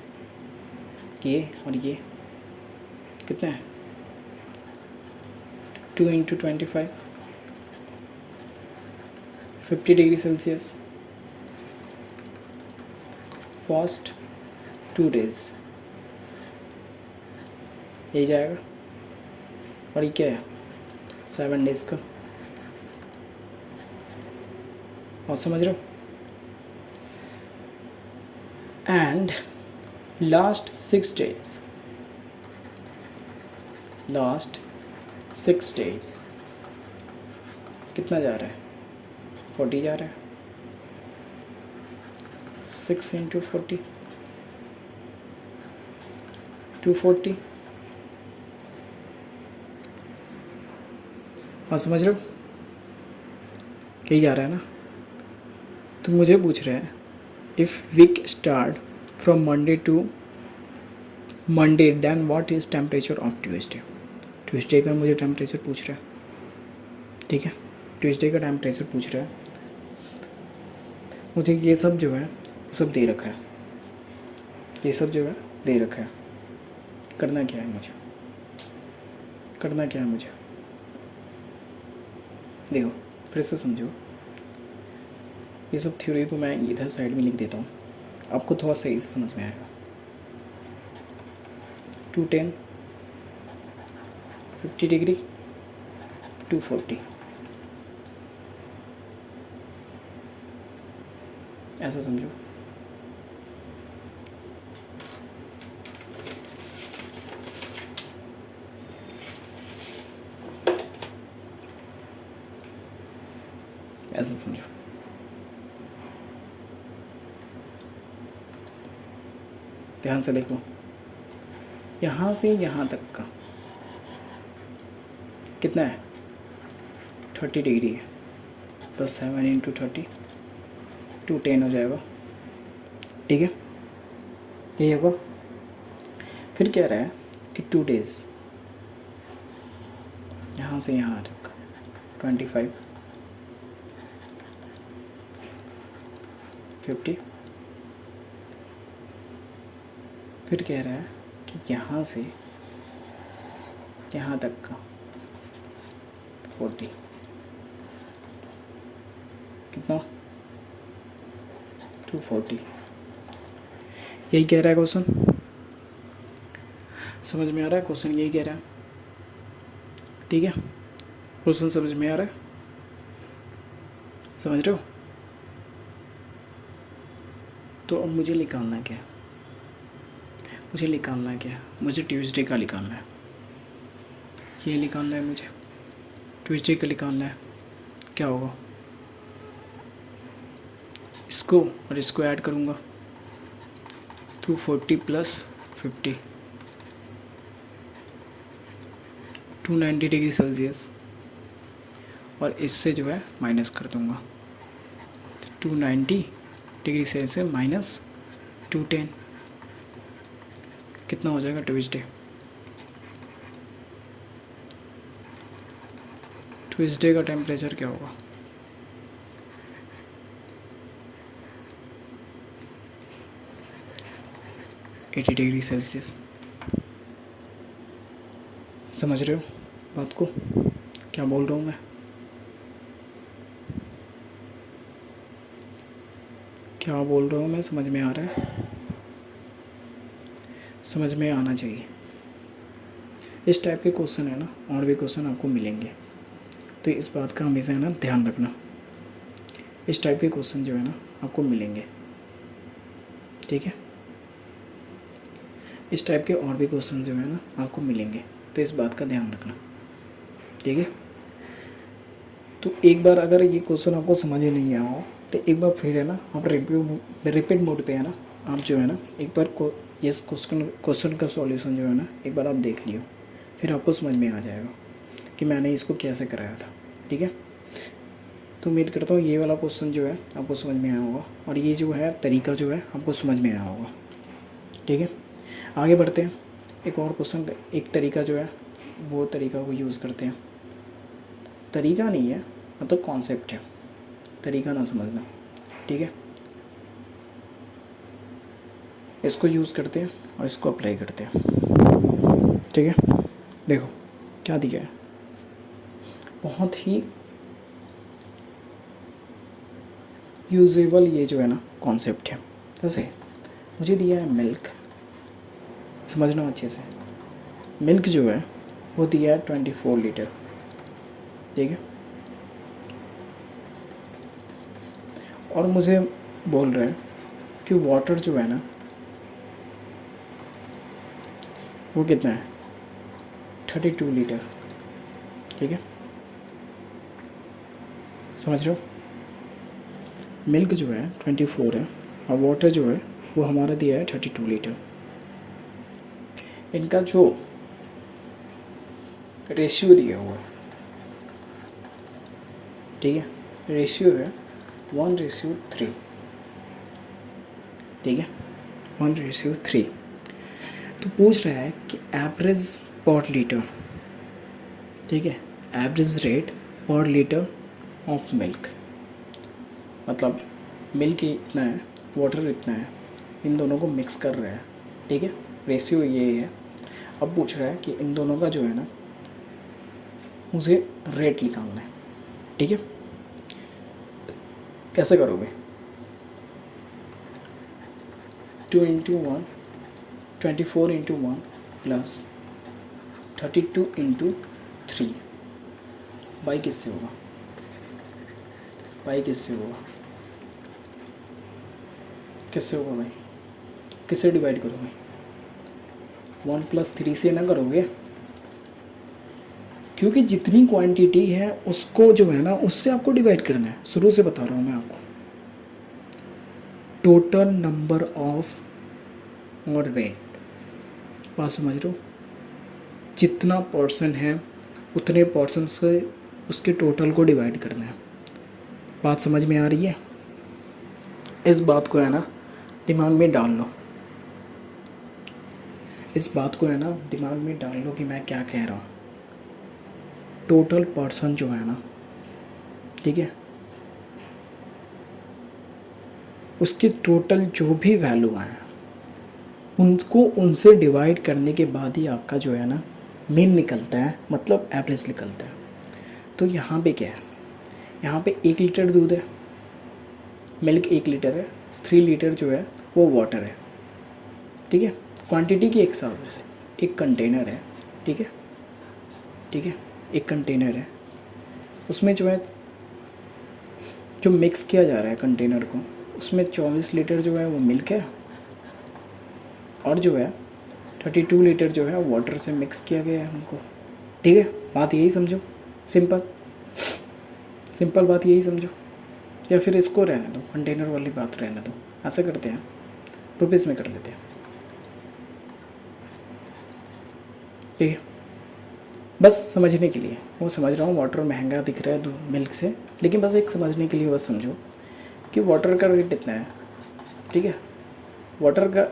ये और ये कितना है, 2 × 25 50 डिग्री सेल्सियस फर्स्ट 2 डेज, यही जाएगा। और ये क्या है, 7 डेज का। और समझ रहे हो, एंड लास्ट 6 डेज कितना जा रहा है, 40 जा रहा है। 6 × 40 240। हाँ समझ रहे हो, कहीं जा रहा है ना। तो मुझे पूछ रहा है if week start from Monday to Monday then what is temperature of Tuesday. Tuesday का मुझे टेम्परेचर पूछ रहा है। ठीक है, ट्यूसडे का टेम्परेचर पूछ रहा है मुझे। ये सब जो है वो सब दे रखा है, ये सब जो है दे रखा है। करना क्या है मुझे, करना क्या है मुझे, देखो फिर से समझो। ये सब थ्योरी को मैं इधर साइड में लिख देता हूँ, आपको थोड़ा सही से समझ में आएगा। 210 50 डिग्री 240 ऐसा समझो। ऐसा समझो। ध्यान से देखो, यहाँ से यहाँ तक का कितना है, 30 डिग्री है। तो 7 × 30 210 हो जाएगा। ठीक है, यही होगा। फिर कह रहा है कि 2 डेज, यहाँ से यहाँ तक 25 50। फिर कह रहा है कि यहाँ से यहाँ तक का 40 कितना, 240। यही कह रहा है क्वेश्चन, समझ में आ रहा है क्वेश्चन, यही कह रहा है। ठीक है, क्वेश्चन समझ में आ रहा है? समझ रहे हो? तो अब मुझे निकालना क्या है? मुझे ट्यूसडे का निकालना है। ये निकालना है मुझे, ट्यूसडे का निकालना है। क्या होगा? इसको और इसको ऐड करूँगा, 240 + 50, 290 डिग्री सेल्सियस, और इससे जो है माइनस कर दूँगा, 290 डिग्री सेल्सियस माइनस 210, कितना हो जाएगा ट्यूसडे? ट्यूसडे का टेम्परेचर क्या होगा? Eighty degree Celsius. समझ रहे हो बात को, क्या बोल रहा हूँ मैं? क्या बोल रहा हूँ मैं? समझ में आ रहा है? समझ में आना चाहिए। इस टाइप के क्वेश्चन है ना, और भी क्वेश्चन आपको मिलेंगे, तो इस बात का हमेशा है ना ध्यान रखना। इस टाइप के क्वेश्चन जो है ना आपको मिलेंगे, ठीक है? इस टाइप के और भी क्वेश्चन जो है ना आपको मिलेंगे, तो इस बात का ध्यान रखना, ठीक है? तो एक बार अगर ये क्वेश्चन आपको समझ में नहीं आया हो तो एक बार फिर है ना आप रिपीट मोड पे है ना आप जो है ना एक बार ये क्वेश्चन का सॉल्यूशन जो है ना एक बार आप देख लियो, फिर आपको समझ में आ जाएगा कि मैंने इसको कैसे कराया था, ठीक है? तो उम्मीद करता हूँ ये वाला क्वेश्चन जो है आपको समझ में आया होगा, और ये जो है तरीका जो है आपको समझ में आया होगा, ठीक है? आगे बढ़ते हैं। एक और क्वेश्चन, एक तरीका जो है वो तरीका को यूज़ करते हैं। तरीका नहीं है, मतलब कॉन्सेप्ट है, तरीका ना समझना, ठीक है? इसको यूज़ करते हैं और इसको अप्लाई करते हैं, ठीक है? देखो क्या दिया है, बहुत ही यूजेबल ये जो है ना कॉन्सेप्ट है। जैसे मुझे दिया है मिल्क, समझना अच्छे से। मिल्क जो है वो दिया है 24 लीटर, ठीक है? और मुझे बोल रहे हैं कि वाटर जो है ना वो कितना है, 32 लीटर, ठीक है? समझ रहे हो? मिल्क जो है 24 है और वाटर जो है वो हमारा दिया है 32 लीटर। इनका जो रेशियो दिया हुआ है, ठीक है, रेशियो है 1:3, ठीक है, 1:3। तो पूछ रहा है कि एवरेज पर लीटर, ठीक है, एवरेज रेट पर लीटर ऑफ मिल्क, मतलब मिल्क इतना है, वाटर इतना है, इन दोनों को मिक्स कर रहा है, ठीक है, रेशियो ये है। अब पूछ रहा है कि इन दोनों का जो है ना मुझे रेट निकालना है, ठीक है? कैसे करोगे? 2 × 1, 24 × 1 प्लस 32 × 3 बाई किससे होगा? बाई किससे होगा? किससे होगा भाई? किससे डिवाइड करोगे? 1 + 3 से ना करोगे, क्योंकि जितनी क्वांटिटी है उसको जो है ना उससे आपको डिवाइड करना है। शुरू से बता रहा हूँ मैं आपको, टोटल नंबर ऑफ और वेट, बात समझ रहे हो? जितना पर्सन है उतने पर्सन से उसके टोटल को डिवाइड करना है। बात समझ में आ रही है? इस बात को है ना दिमाग में डाल लो, इस बात को है ना दिमाग में डाल लो कि मैं क्या कह रहा हूँ। टोटल पर्सन जो है ना, ठीक है, उसकी टोटल जो भी वैल्यू आए उनको उनसे डिवाइड करने के बाद ही आपका जो है ना मीन निकलता है, मतलब एवरेज निकलता है। तो यहाँ पे क्या है, यहाँ पे 1 लीटर दूध है, मिल्क 1 लीटर है, 3 लीटर जो है वो वाटर है, ठीक है? क्वांटिटी के हिसाब से एक कंटेनर है, ठीक है, ठीक है? एक कंटेनर है, उसमें जो है जो मिक्स किया जा रहा है कंटेनर को, उसमें 24 लीटर जो है वो मिल्क है और जो है 32 लीटर जो है वाटर से मिक्स किया गया है उनको। ठीक है, बात यही समझो, सिंपल सिंपल बात यही समझो, या फिर इसको रहने दो, कंटेनर वाली बात रहने दो। ऐसा करते हैं, रुपीज़ में कर लेते हैं। ठीक है, बस समझने के लिए, वो समझ रहा हूँ वाटर महंगा दिख रहा है मिल्क से, लेकिन बस एक समझने के लिए बस समझो कि वाटर का रेट इतना है। ठीक है, वाटर का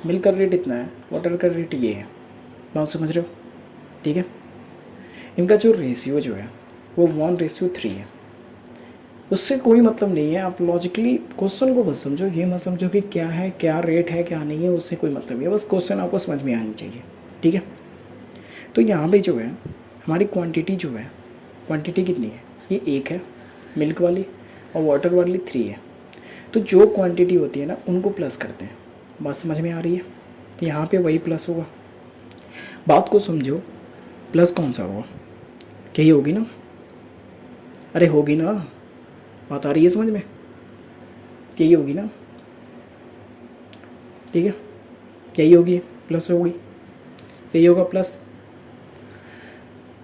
मिल्क का रेट इतना है, वाटर का रेट ये है, बात समझ रहे हो? ठीक है, इनका जो रेशियो जो है वो 1:3 है। उससे कोई मतलब नहीं है, आप लॉजिकली क्वेश्चन को बस समझो, ये मत समझो कि क्या है, क्या रेट है, क्या नहीं है, उससे कोई मतलब नहीं है, बस क्वेश्चन आपको समझ में आनी चाहिए। ठीक है, तो यहाँ पे जो है हमारी क्वांटिटी जो है, क्वांटिटी कितनी है, ये 1 है मिल्क वाली और वाटर वाली 3 है। तो जो क्वांटिटी होती है ना उनको प्लस करते हैं, बात समझ में आ रही है? तो यहाँ पे वही प्लस होगा, बात को समझो, प्लस कौन सा होगा, यही होगी ना, अरे होगी ना, बात आ रही है समझ में, यही होगी ना। ठीक है, यही होगी, प्लस होगी, यही होगा प्लस।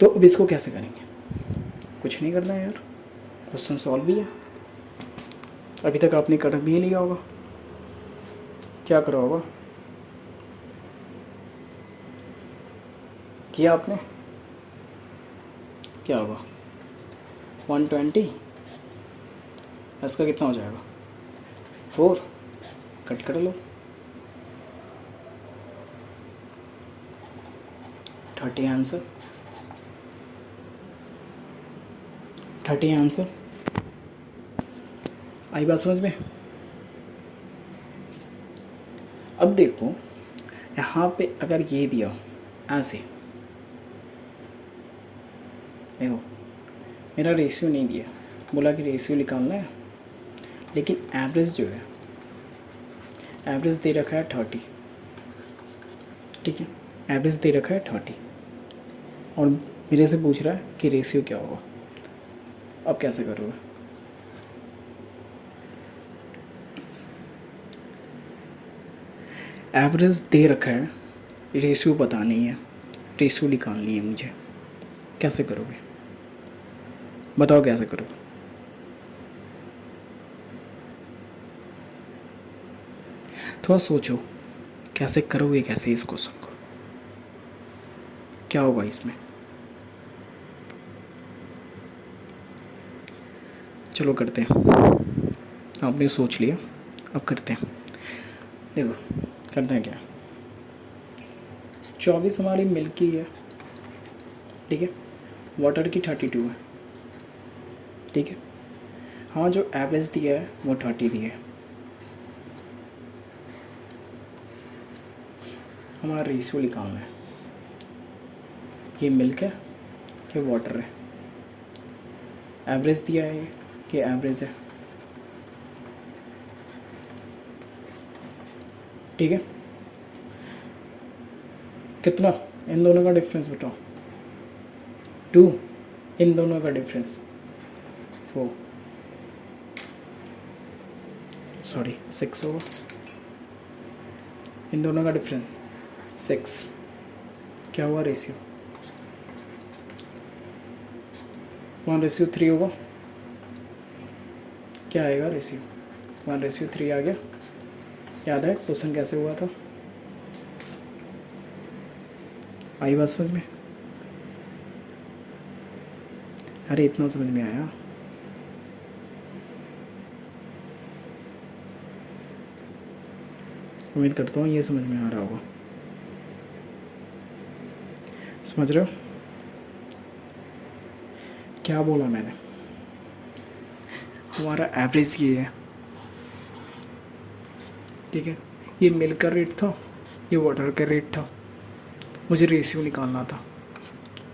तो अब इसको कैसे करेंगे, कुछ नहीं करना है यार, क्वेश्चन सॉल्व भी है, अभी तक आपने कर भी लिया होगा। क्या करा होगा, किया आपने, क्या होगा 120, इसका कितना हो जाएगा 4, कट कर लो, 30 आंसर, 30 आंसर। आई बात समझ में? अब देखो यहाँ पे अगर ये दिया ऐसे, देखो मेरा रेशियो नहीं दिया, बोला कि रेशियो निकालना है, लेकिन एवरेज जो है, एवरेज दे रखा है 30। ठीक है, एवरेज दे रखा है 30 और मेरे से पूछ रहा है कि रेशियो क्या होगा। अब कैसे करोगे, एवरेज दे रखा है, रेशियो पता नहीं है, रेशियो निकालनी है मुझे, कैसे करोगे बताओ, कैसे करोगे? थोड़ा सोचो कैसे करोगे, कैसे इस क्वेश्चन को, क्या होगा इसमें। चलो करते हैं, आपने सोच लिया, अब करते हैं। देखो करते हैं क्या, 24 हमारी मिल्क की है, ठीक है, वाटर की 32 है। ठीक है, हाँ जो एवरेज दिया है वो 30 दिया है। हमारा रेशियो निकालना है, ये मिल्क है कि वाटर है, एवरेज दिया है कि एवरेज है। ठीक है, कितना, इन दोनों का डिफरेंस बताओ, 2, इन दोनों का डिफरेंस 4, सॉरी 6 होगा, इन दोनों का डिफरेंस 6, क्या हुआ रेशियो 1:3 होगा, क्या आएगा रेशियो 1:3 आ गया। याद है क्वेश्चन कैसे हुआ था, आई बात समझ में? अरे इतना समझ में आया, उम्मीद करता हूँ ये समझ में आ रहा होगा, समझ रहे हो क्या बोला मैंने? हमारा एवरेज ये है, ठीक है, ये मिल्क का रेट था, ये वाटर का रेट था, मुझे रेशियो निकालना था,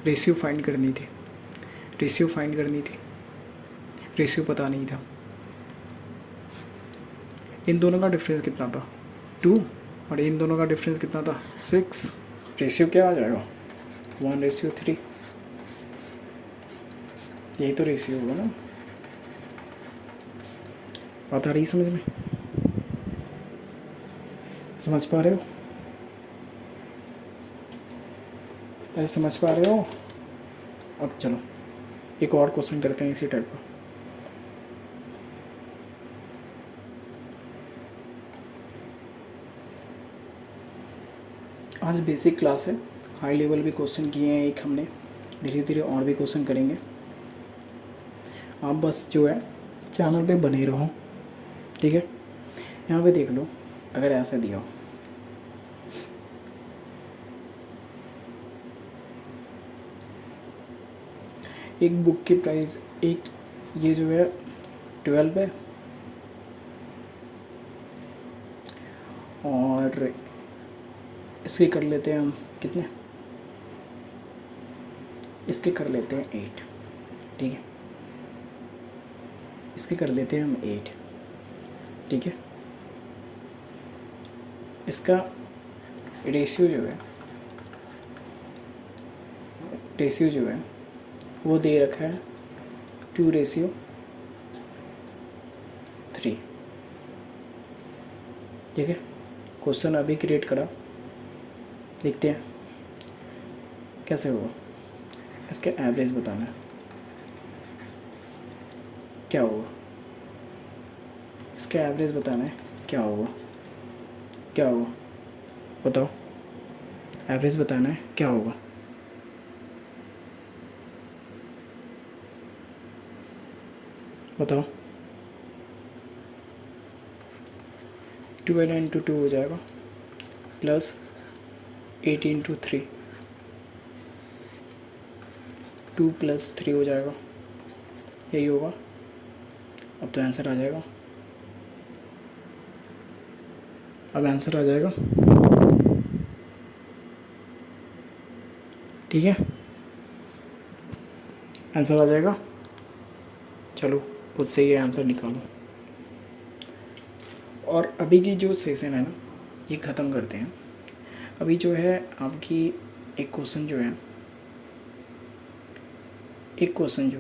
रेशियो फाइंड करनी थी, रेशियो फाइंड करनी थी, रेशियो पता नहीं था। इन दोनों का डिफरेंस कितना था 2 और इन दोनों का डिफरेंस कितना था 6, रेशियो क्या आ जाएगा 1:3। यही तो रेशियो होगा ना, बात आ रही समझ में, समझ पा रहे हो, ऐसे समझ पा रहे हो। अब चलो एक और क्वेश्चन करते हैं इसी टाइप का। आज बेसिक क्लास है, हाई लेवल भी क्वेश्चन किए हैं एक हमने, धीरे धीरे और भी क्वेश्चन करेंगे। आप बस जो है चैनल पे बने रहो, ठीक है। यहाँ पे देख लो, अगर ऐसे दिया हो, एक बुक की प्राइस, एक ये जो है 12 है, और इसके कर लेते हैं हम कितने, इसके कर लेते हैं 8, ठीक है। इसके कर लेते हैं हम 8, ठीक है। इसका रेशियो जो है वो दे रखा है 2:3, ठीक है। क्वेश्चन अभी क्रिएट करा, देखते हैं कैसे होगा। इसका एवरेज बताना है, क्या होगा, इसका एवरेज बताना है, क्या होगा, क्या होगा बताओ, एवरेज बताना है क्या होगा। बताओ, 12 इंटू 2 हो जाएगा प्लस 8 इंटू 3, 2 + 3 हो जाएगा, यही होगा। अब तो आंसर आ जाएगा, अब आंसर आ जाएगा, ठीक है। आंसर आ जाएगा, चलो खुद से ये आंसर निकालो। और अभी की जो सेशन है ना, ये ख़त्म करते हैं। अभी जो है आपकी एक क्वेश्चन जो है, ये क्वेश्चन जो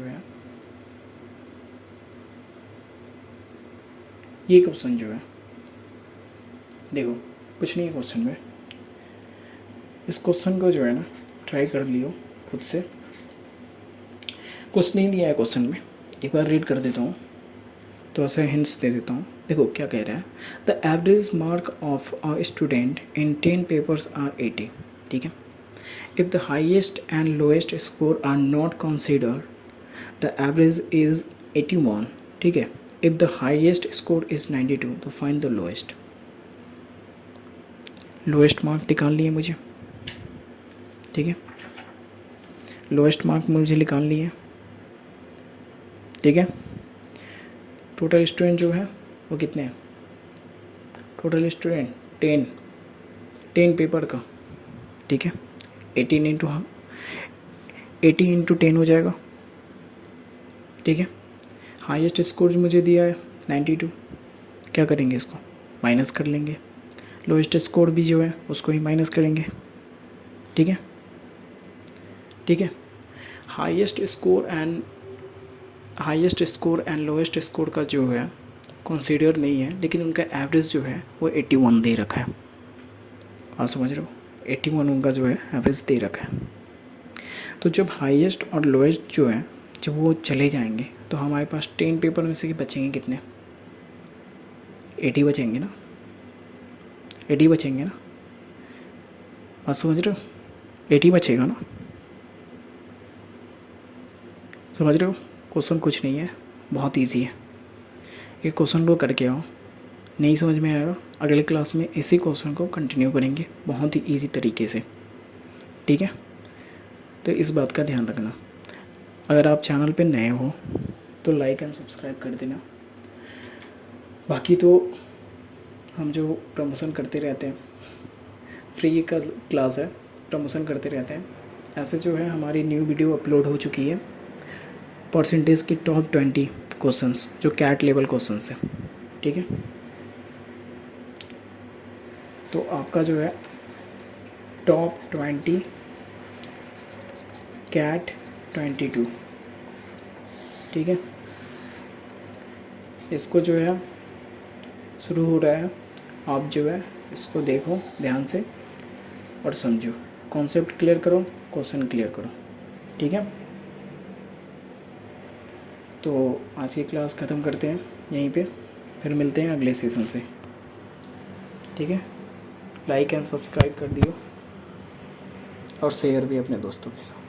है, देखो कुछ नहीं है क्वेश्चन में। इस क्वेश्चन को जो है ना ट्राई कर लियो खुद से, कुछ नहीं दिया है क्वेश्चन में, एक बार रीड कर देता हूँ तो ऐसे हिंट्स दे देता हूँ। देखो क्या कह रहा है, the average mark of a student in 10 papers are 80, ठीक है। If the highest and lowest score are not considered, the average is 81, ठीक है। If the highest score is 92, तो find the lowest. Lowest mark निकाल लिए मुझे, ठीक है। लोएस्ट मार्क मुझे निकाल लिए, ठीक है। टोटल स्टूडेंट जो है वो कितने हैं, टोटल स्टूडेंट 10 पेपर का, ठीक है। 80 इंटू 10 हो जाएगा, ठीक है। हाईएस्ट स्कोर जो मुझे दिया है 92, क्या करेंगे, इसको माइनस कर लेंगे। लोएस्ट स्कोर भी जो है उसको ही माइनस करेंगे, ठीक है, ठीक है। Highest score and lowest score का जो है कंसीडर नहीं है, लेकिन उनका एवरेज जो है वो 81 दे रखा है। आप समझ रहे हो, 81 उनका जो है एवरेज दे रखा है। तो जब हाईएस्ट और लोएस्ट जो है जब वो चले जाएंगे तो हमारे पास 10 पेपर में से बचेंगे कितने, 80 बचेंगे ना, 80 बचेंगे ना, बात समझ रहे हो, 80 बचेगा ना, समझ रहे हो। क्वेश्चन कुछ नहीं है, बहुत इजी है। ये क्वेश्चन को करके आओ, नहीं समझ में आएगा अगले क्लास में इसी क्वेश्चन को कंटिन्यू करेंगे बहुत ही इजी तरीके से, ठीक है। तो इस बात का ध्यान रखना। अगर आप चैनल पे नए हो तो लाइक एंड सब्सक्राइब कर देना। बाकी तो हम जो प्रमोशन करते रहते हैं, फ्री का क्लास है, प्रमोशन करते रहते हैं। ऐसे जो है हमारी न्यू वीडियो अपलोड हो चुकी है, परसेंटेज की टॉप 20 क्वेश्चंस जो कैट लेवल क्वेश्चंस है, ठीक है। तो आपका जो है टॉप 20 कैट 22 ठीक है, इसको जो है शुरू हो रहा है, आप जो है इसको देखो ध्यान से और समझो, कॉन्सेप्ट क्लियर करो, क्वेश्चन क्लियर करो। ठीक है, तो आज की क्लास ख़त्म करते हैं यहीं पे, फिर मिलते हैं अगले सेशन से। ठीक है, लाइक एंड सब्सक्राइब कर दियो और शेयर भी अपने दोस्तों के साथ।